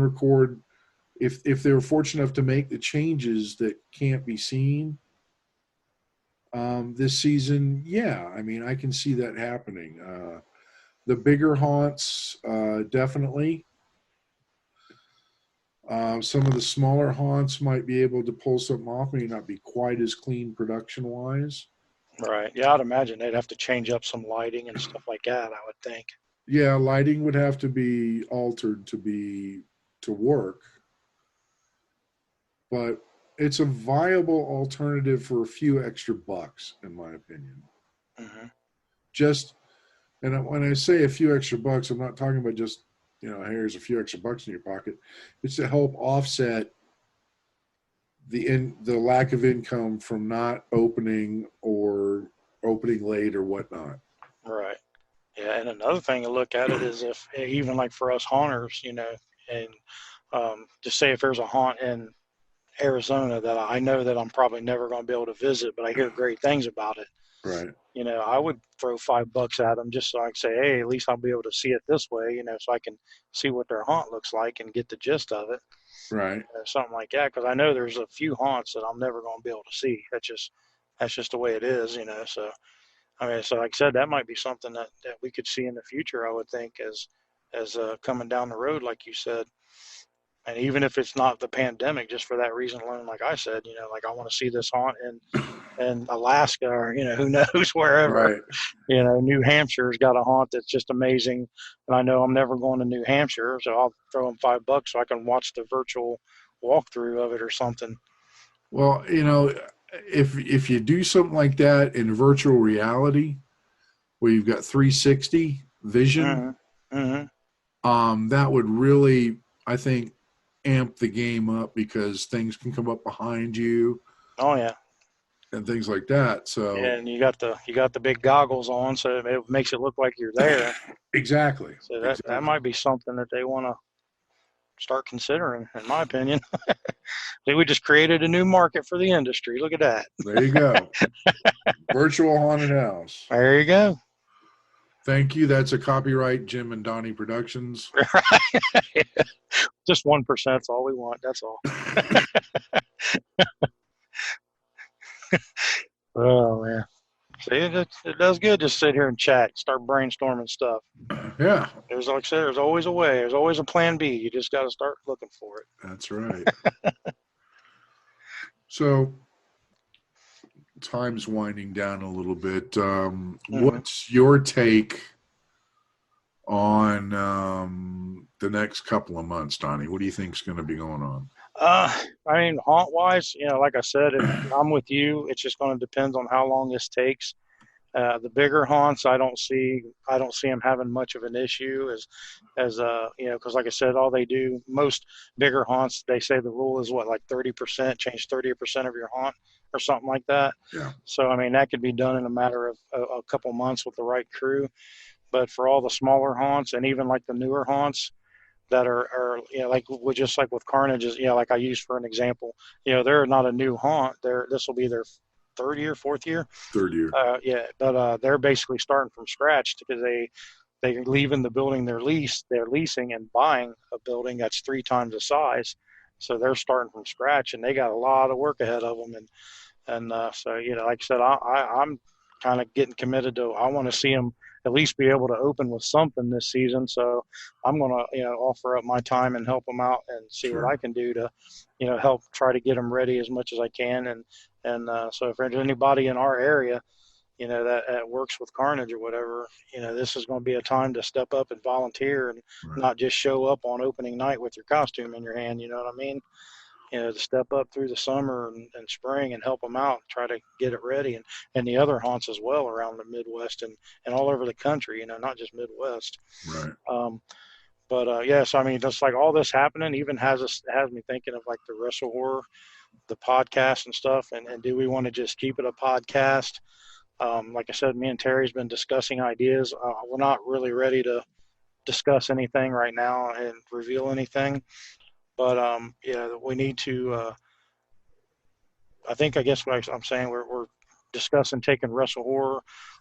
record, if they're fortunate enough to make the changes that can't be seen this season. Yeah, I mean, I can see that happening. The bigger haunts, definitely. Some of the smaller haunts might be able to pull something off, may not be quite as clean production wise. Right. Yeah, I'd imagine they'd have to change up some lighting and stuff like that, I would think. Yeah, lighting would have to be altered to work, but it's a viable alternative for a few extra bucks, in my opinion. Hmm. Just, and when I say a few extra bucks, I'm not talking about just, here's a few extra bucks in your pocket. It's to help offset the lack of income from not opening or opening late or whatnot. Right. Yeah, and another thing to look at it is, if even like for us haunters, and just say if there's a haunt in Arizona that I know that I'm probably never going to be able to visit, but I hear great things about it. Right. I would throw $5 at them just so I can say, hey, at least I'll be able to see it this way, so I can see what their haunt looks like and get the gist of it, Right. something like that. Because I know there's a few haunts that I'm never going to be able to see. That's just the way it is. So I mean, so like I said, that might be something that we could see in the future, I would think, as coming down the road, like you said. And even if it's not the pandemic, just for that reason alone, like I said, like I want to see this haunt in Alaska, or who knows, wherever. Right. New Hampshire's got a haunt that's just amazing, and I know I'm never going to New Hampshire, so I'll throw them $5 so I can watch the virtual walkthrough of it or something. Well, if you do something like that in virtual reality, where you've got 360 vision, Hmm. Hmm. that would really, I think, amp the game up, because things can come up behind you Oh yeah. and things like that. So And you got the big goggles on, so it makes it look like you're there. exactly, So that exactly. might be something that they want to start considering, in my opinion. We just created a new market for the industry. Look at that. There you go. Virtual haunted house. There you go. Thank you. That's a copyright Jim and Donnie Productions. Just 1%. That's all we want. That's all. Oh man. See, it does good just sit here and chat, start brainstorming stuff. Yeah, There's, like I said, there's always a way. There's always a plan B. You just got to start looking for it. that's right. So time's winding down a little bit. Hmm. What's your take on the next couple of months, Donnie? What do you think is going to be going on? Uh, I mean, haunt wise, like I said, I'm with you. It's just going to depend on how long this takes. The bigger haunts, I don't see them having much of an issue because like I said, all they do, most bigger haunts, they say the rule is what, like 30%, change 30% of your haunt or something like that. Yeah, So, I mean, that could be done in a matter of a couple months with the right crew. But for all the smaller haunts and even like the newer haunts that are like just like with Carnages, like I used for an example, they're not a new haunt. This will be their third year, fourth year. third year. Yeah, but they're basically starting from scratch because they leave in the building they're leasing and buying a building that's 3 times the size, so they're starting from scratch and they got a lot of work ahead of them. And so like I said, I'm kind of getting committed to. I want to see them at least be able to open with something this season. So I'm gonna offer up my time and help them out and see what Sure. I can do to help try to get them ready as much as I can. And so if there's anybody in our area that works with Carnage or whatever, this is going to be a time to step up and volunteer and Right. not just show up on opening night with your costume in your hand. You know what I mean? To step up through the summer and spring and help them out, try to get it ready, and the other haunts as well around the Midwest and all over the country, not just Midwest. Right. But yeah, so I mean, just like all this happening, even has me thinking of like the Wrestle Horror, the podcast and stuff, and do we want to just keep it a podcast? Like I said, me and Terry's been discussing ideas. We're not really ready to discuss anything right now and reveal anything, but yeah, we need to. I guess what I'm saying, we're discussing taking Wrestle Horror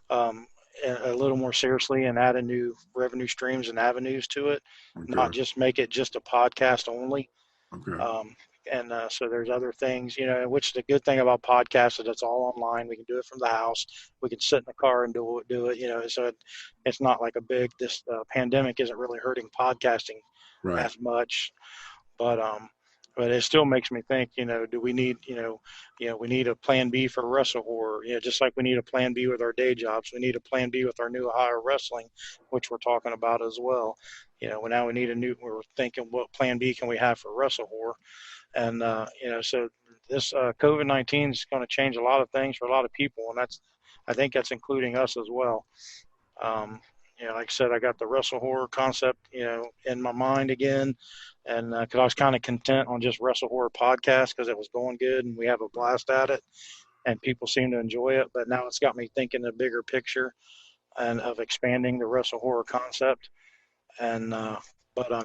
um, a little more seriously and adding new revenue streams and avenues to it, not Okay. just make it just a podcast only. Okay. Um, and so there's other things, which the good thing about podcasts is it's all online. We can do it from the house. We can sit in the car and do it. So it's not like this pandemic isn't really hurting podcasting Right. as much, but but it still makes me think, do we need, we need a plan B for Wrestle Horror, just like we need a plan B with our day jobs. We need a plan B with our new hire wrestling, which we're talking about as well. Now we need we're thinking what plan B can we have for Wrestle Horror. And, so this COVID-19 is going to change a lot of things for a lot of people. And I think that's including us as well. Like I said, I got the Wrestle Horror concept, in my mind again. And because I was kind of content on just Wrestle Horror podcast because it was going good and we have a blast at it and people seem to enjoy it. But now it's got me thinking the bigger picture and of expanding the Wrestle Horror concept. And,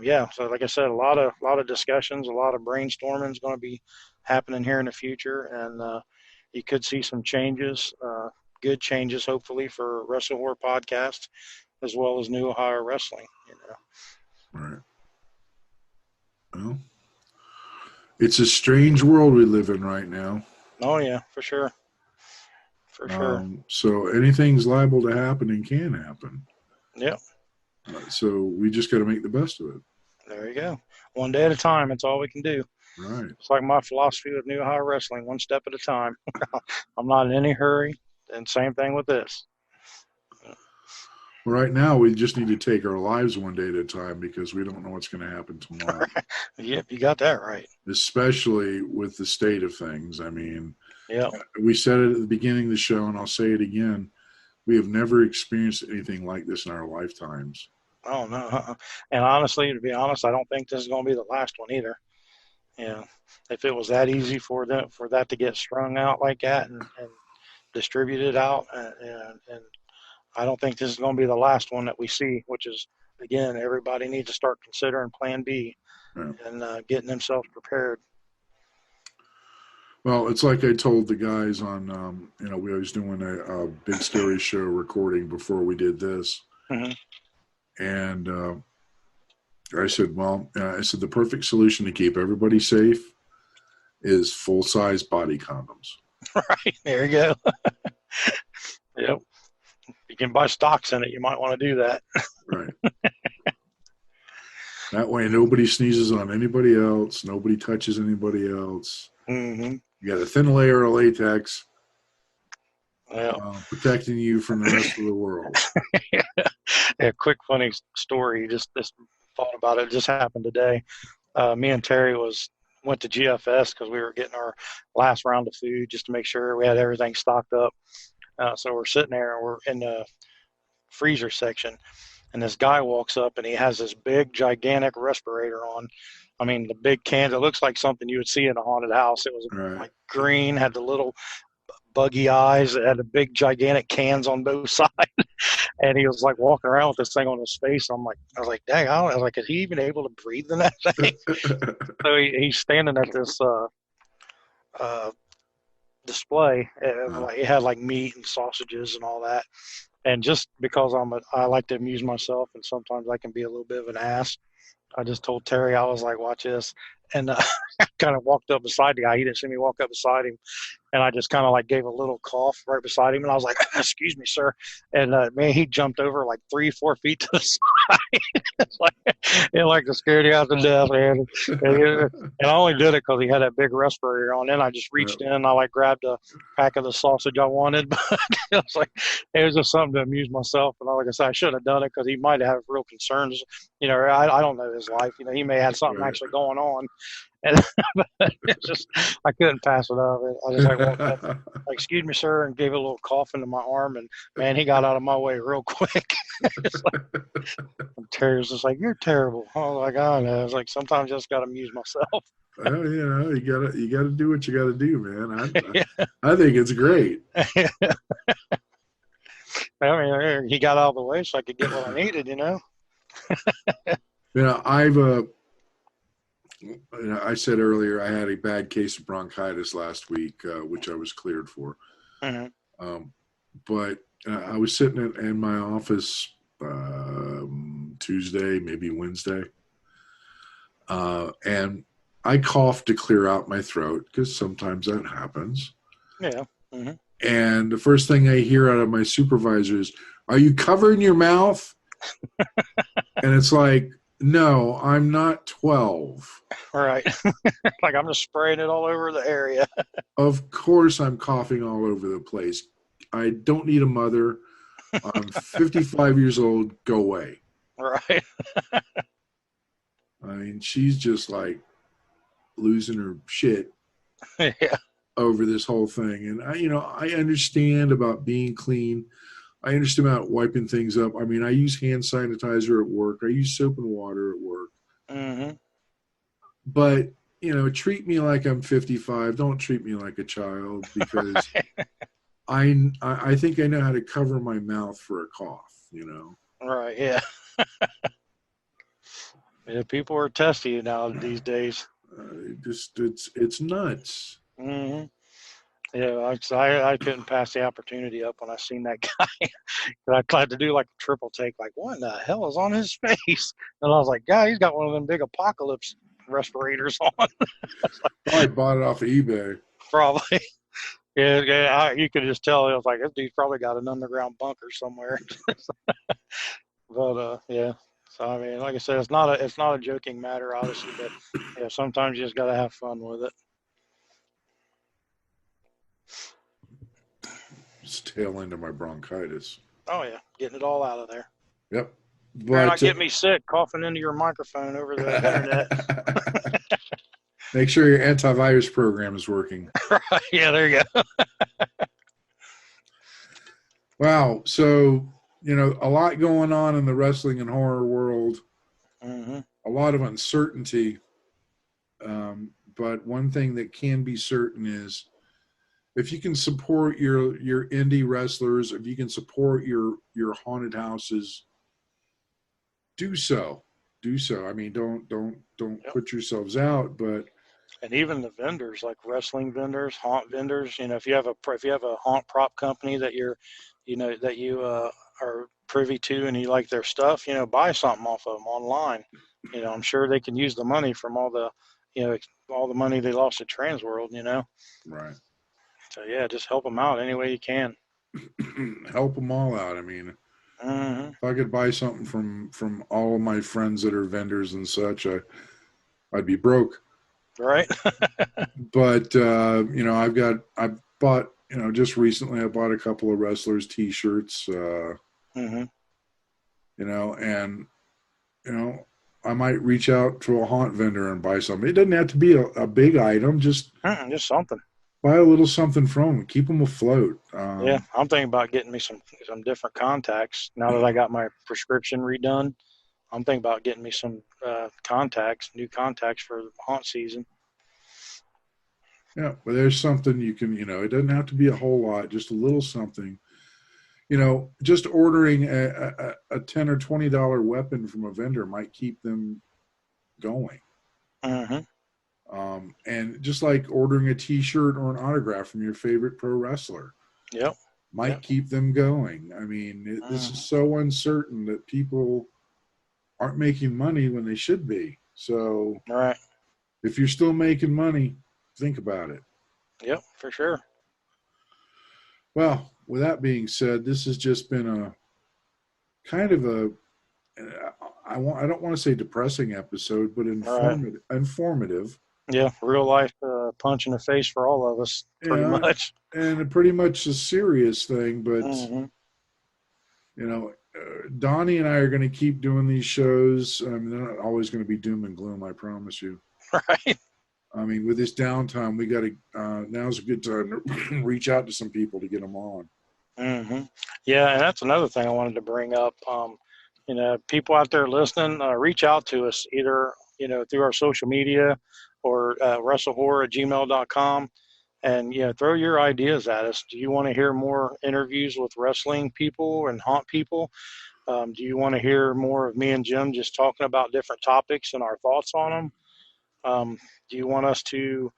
yeah, so like I said, a lot of discussions, a lot of brainstorming is going to be happening here in the future. And you could see some changes, good changes, hopefully, for Wrestle Horror podcast as well as New Ohio Wrestling. Right. Well, it's a strange world we live in right now. Oh yeah, for sure. For sure. So anything's liable to happen and can happen. Yep. So we just got to make the best of it. There you go. One day at a time. That's all we can do. Right. It's like my philosophy with New Ohio Wrestling, one step at a time. I'm not in any hurry. And same thing with this. Right now, we just need to take our lives one day at a time because we don't know what's going to happen tomorrow. Yep, you got that right. Especially with the state of things. I mean, yeah, we said it at the beginning of the show, and I'll say it again. We have never experienced anything like this in our lifetimes. Oh, no. And honestly, to be honest, I don't think this is going to be the last one either. If it was that easy for that to get strung out like that and distributed out, and I don't think this is going to be the last one that we see, which is, again, everybody needs to start considering plan B and getting themselves prepared. Well, it's like I told the guys on, we was doing a Big Scary Show recording before we did this. Mm-hmm. And I said, the perfect solution to keep everybody safe is full-size body condoms. Right. There you go. Yep. You can buy stocks in it. You might want to do that. Right. That way nobody sneezes on anybody else. Nobody touches anybody else. Mm-hmm. You got a thin layer of latex protecting you from the rest of the world. A quick funny story. Just this thought about it. It just happened today. Me and Terry went to GFS because we were getting our last round of food just to make sure we had everything stocked up. So we're sitting there and we're in the freezer section, and this guy walks up and he has this big, gigantic respirator on. I mean, the big cans. It looks like something you would see in a haunted house. It was Right. like green, had the little buggy eyes. It had the big, gigantic cans on both sides, and he was like walking around with this thing on his face. I was like, dang, I was like, is he even able to breathe in that thing? So he's standing at this uh, display. Like it had like meat and sausages and all that. And just because I like to amuse myself, and sometimes I can be a little bit of an ass. I just told Terry, I was like, watch this, and kind of walked up beside the guy. He didn't see me walk up beside him, and I just kind of like gave a little cough right beside him, and I was like, "Excuse me, sir." And man, he jumped over like 3, 4 feet to the side, it's like, it like the scared you out to death, man. And I only did it because he had that big respirator on. Then I just reached in, and I like grabbed a pack of the sausage I wanted, but it was like it was just something to amuse myself. And like I said, I should have done it because he might have real concerns. I don't know his life. He may have something actually going on, and it's just I couldn't pass it up. I just like walked up, like, "Excuse me, sir," and gave a little cough into my arm, and man, he got out of my way real quick. It's like, Terry's just like, "You're terrible." I was like, "I know." I was like, "Sometimes I just got to amuse myself." Well, you gotta do what you gotta do, man. Yeah. I think it's great. I mean, he got out of the way so I could get what I needed. I said earlier I had a bad case of bronchitis last week, which I was cleared for. Mm-hmm. But I was sitting in my office Tuesday, maybe Wednesday, and I coughed to clear out my throat because sometimes that happens. Yeah. Mm-hmm. And the first thing I hear out of my supervisor is, "Are you covering your mouth?" And it's like, no, I'm not 12. Right. Like I'm just spraying it all over the area. Of course I'm coughing all over the place. I don't need a mother. I'm 55 years old. Go away. Right. I mean, she's just like losing her shit Yeah. over this whole thing. And I understand about being clean. I understand about wiping things up. I mean, I use hand sanitizer at work. I use soap and water at work. Mm-hmm. But, treat me like I'm 55. Don't treat me like a child, because I think I know how to cover my mouth for a cough. Right. Yeah. Yeah. People are testy now these days. It's nuts. Mm-hmm. Yeah, I couldn't pass the opportunity up when I seen that guy. I tried to do like a triple take, like, what in the hell is on his face? And I was like, God, he's got one of them big apocalypse respirators on. I bought it off of eBay. Probably. Yeah, you could just tell. It was like, this dude's probably got an underground bunker somewhere. But yeah. So I mean, like I said, it's not a joking matter, obviously, but yeah, sometimes you just got to have fun with it. It's tail end of my bronchitis. Oh yeah, getting it all out of there. Yep. Better not get me sick coughing into your microphone over the internet. Make sure your antivirus program is working. Yeah, there you go. Wow. So, a lot going on in the wrestling and horror world. Mm-hmm. A lot of uncertainty. But one thing that can be certain is, if you can support your indie wrestlers, if you can support your haunted houses, do so. Do so. I mean, don't Yep. put yourselves out, but And even the vendors, like wrestling vendors, haunt vendors. If you have a haunt prop company that are privy to, and you like their stuff, buy something off of them online. I'm sure they can use the money from all the money they lost at Transworld. right. So yeah, just help them out any way you can. Help them all out. I mean, Mm-hmm. if I could buy something from all of my friends that are vendors and such, I'd be broke. Right. But I bought, just recently I bought a couple of wrestlers T-shirts. Mm-hmm. And I might reach out to a haunt vendor and buy something. It doesn't have to be a big item. Just Just something. buy a little something from them. Keep them afloat. Yeah, I'm thinking about getting me some different contacts now that I got my prescription redone. I'm thinking about getting me some new contacts for haunt season. Yeah, but there's something you can, it doesn't have to be a whole lot, just a little something. Just ordering a $10 or $20 weapon from a vendor might keep them going. Mm-hmm. And just like ordering a T-shirt or an autograph from your favorite pro wrestler, Yep. might keep them going. I mean, this is so uncertain that people aren't making money when they should be. So, Right. if you're still making money, think about it. Yep, for sure. Well, with that being said, this has just been a kind of a I don't want to say depressing episode, but informative. Yeah, real life punch in the face for all of us, pretty much. And pretty much a serious thing, but Donnie and I are going to keep doing these shows. I mean, they're not always going to be doom and gloom, I promise you. Right. I mean, with this downtime, we got to. Now's a good time to reach out to some people to get them on. Mm-hmm. Yeah, and that's another thing I wanted to bring up. People out there listening, reach out to us either through our social media or wrestlehorror@gmail.com, and throw your ideas at us. Do you want to hear more interviews with wrestling people and haunt people? Do you want to hear more of me and Jim just talking about different topics and our thoughts on them? Do you want us to?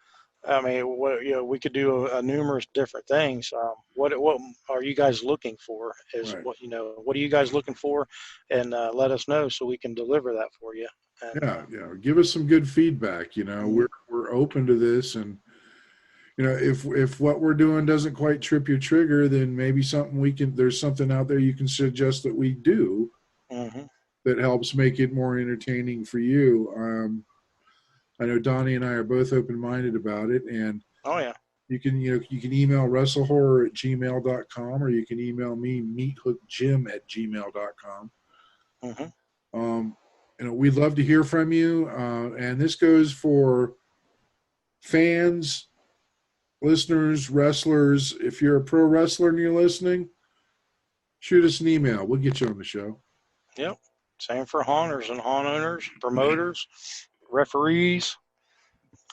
I mean, we could do a numerous different things. What are you guys looking for? Right. What are you guys looking for? And let us know so we can deliver that for you. And, Give us some good feedback. We're open to this, and if what we're doing doesn't quite trip your trigger, then maybe there's something out there you can suggest that we do that helps make it more entertaining for you. I know Donnie and I are both open-minded about it, and you can email wrestlehorror@gmail.com, or you can email me meathookjim@gmail.com. We'd love to hear from you, and this goes for fans, listeners, wrestlers. If you're a pro wrestler and you're listening, shoot us an email. We'll get you on the show. Yep. Same for haunters and haunt owners, promoters, referees.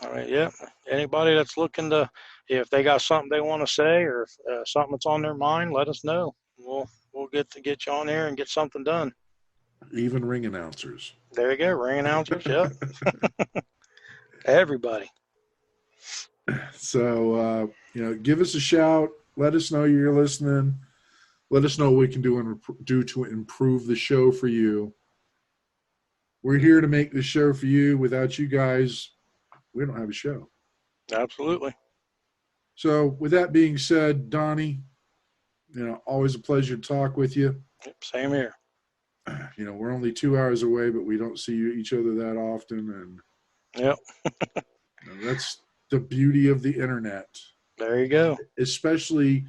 All right, yeah. Anybody that's looking to, if they got something they want to say or something that's on their mind, let us know. We'll get you on there and get something done. Even ring announcers. There you go, ring announcers. Yep. Everybody. So give us a shout. Let us know you're listening. Let us know what we can do to improve the show for you. We're here to make the show for you. Without you guys, we don't have a show. Absolutely. So with that being said, Donnie, always a pleasure to talk with you. Yep, same here. We're only 2 hours away, but we don't see each other that often. And yep. That's the beauty of the internet. There you go. Especially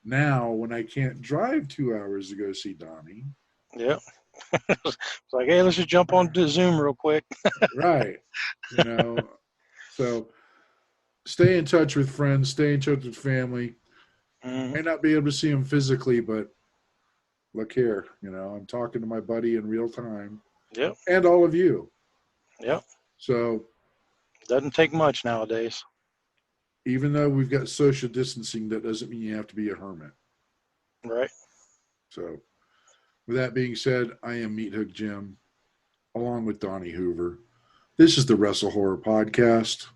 now when I can't drive 2 hours to go see Donnie. Yep. It's like, hey, let's just jump on to Zoom real quick. Right. So stay in touch with friends, stay in touch with family. May not be able to see them physically, but look here, I'm talking to my buddy in real time. Yep. And all of you. Yep. So doesn't take much nowadays. Even though we've got social distancing, that doesn't mean you have to be a hermit. Right. So with that being said, I am Meathook Jim, along with Donnie Hoover. This is the Wrestle Horror Podcast.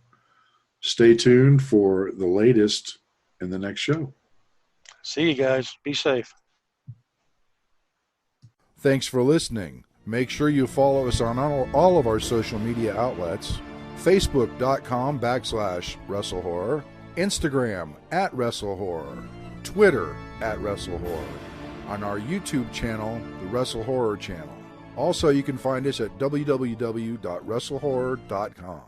Stay tuned for the latest in the next show. See you guys. Be safe. Thanks for listening. Make sure you follow us on all of our social media outlets. Facebook.com/WrestleHorror, Instagram @WrestleHorror, Twitter @WrestleHorror, on our YouTube channel, the Wrestle Horror Channel. Also, you can find us at www.wrestlehorror.com.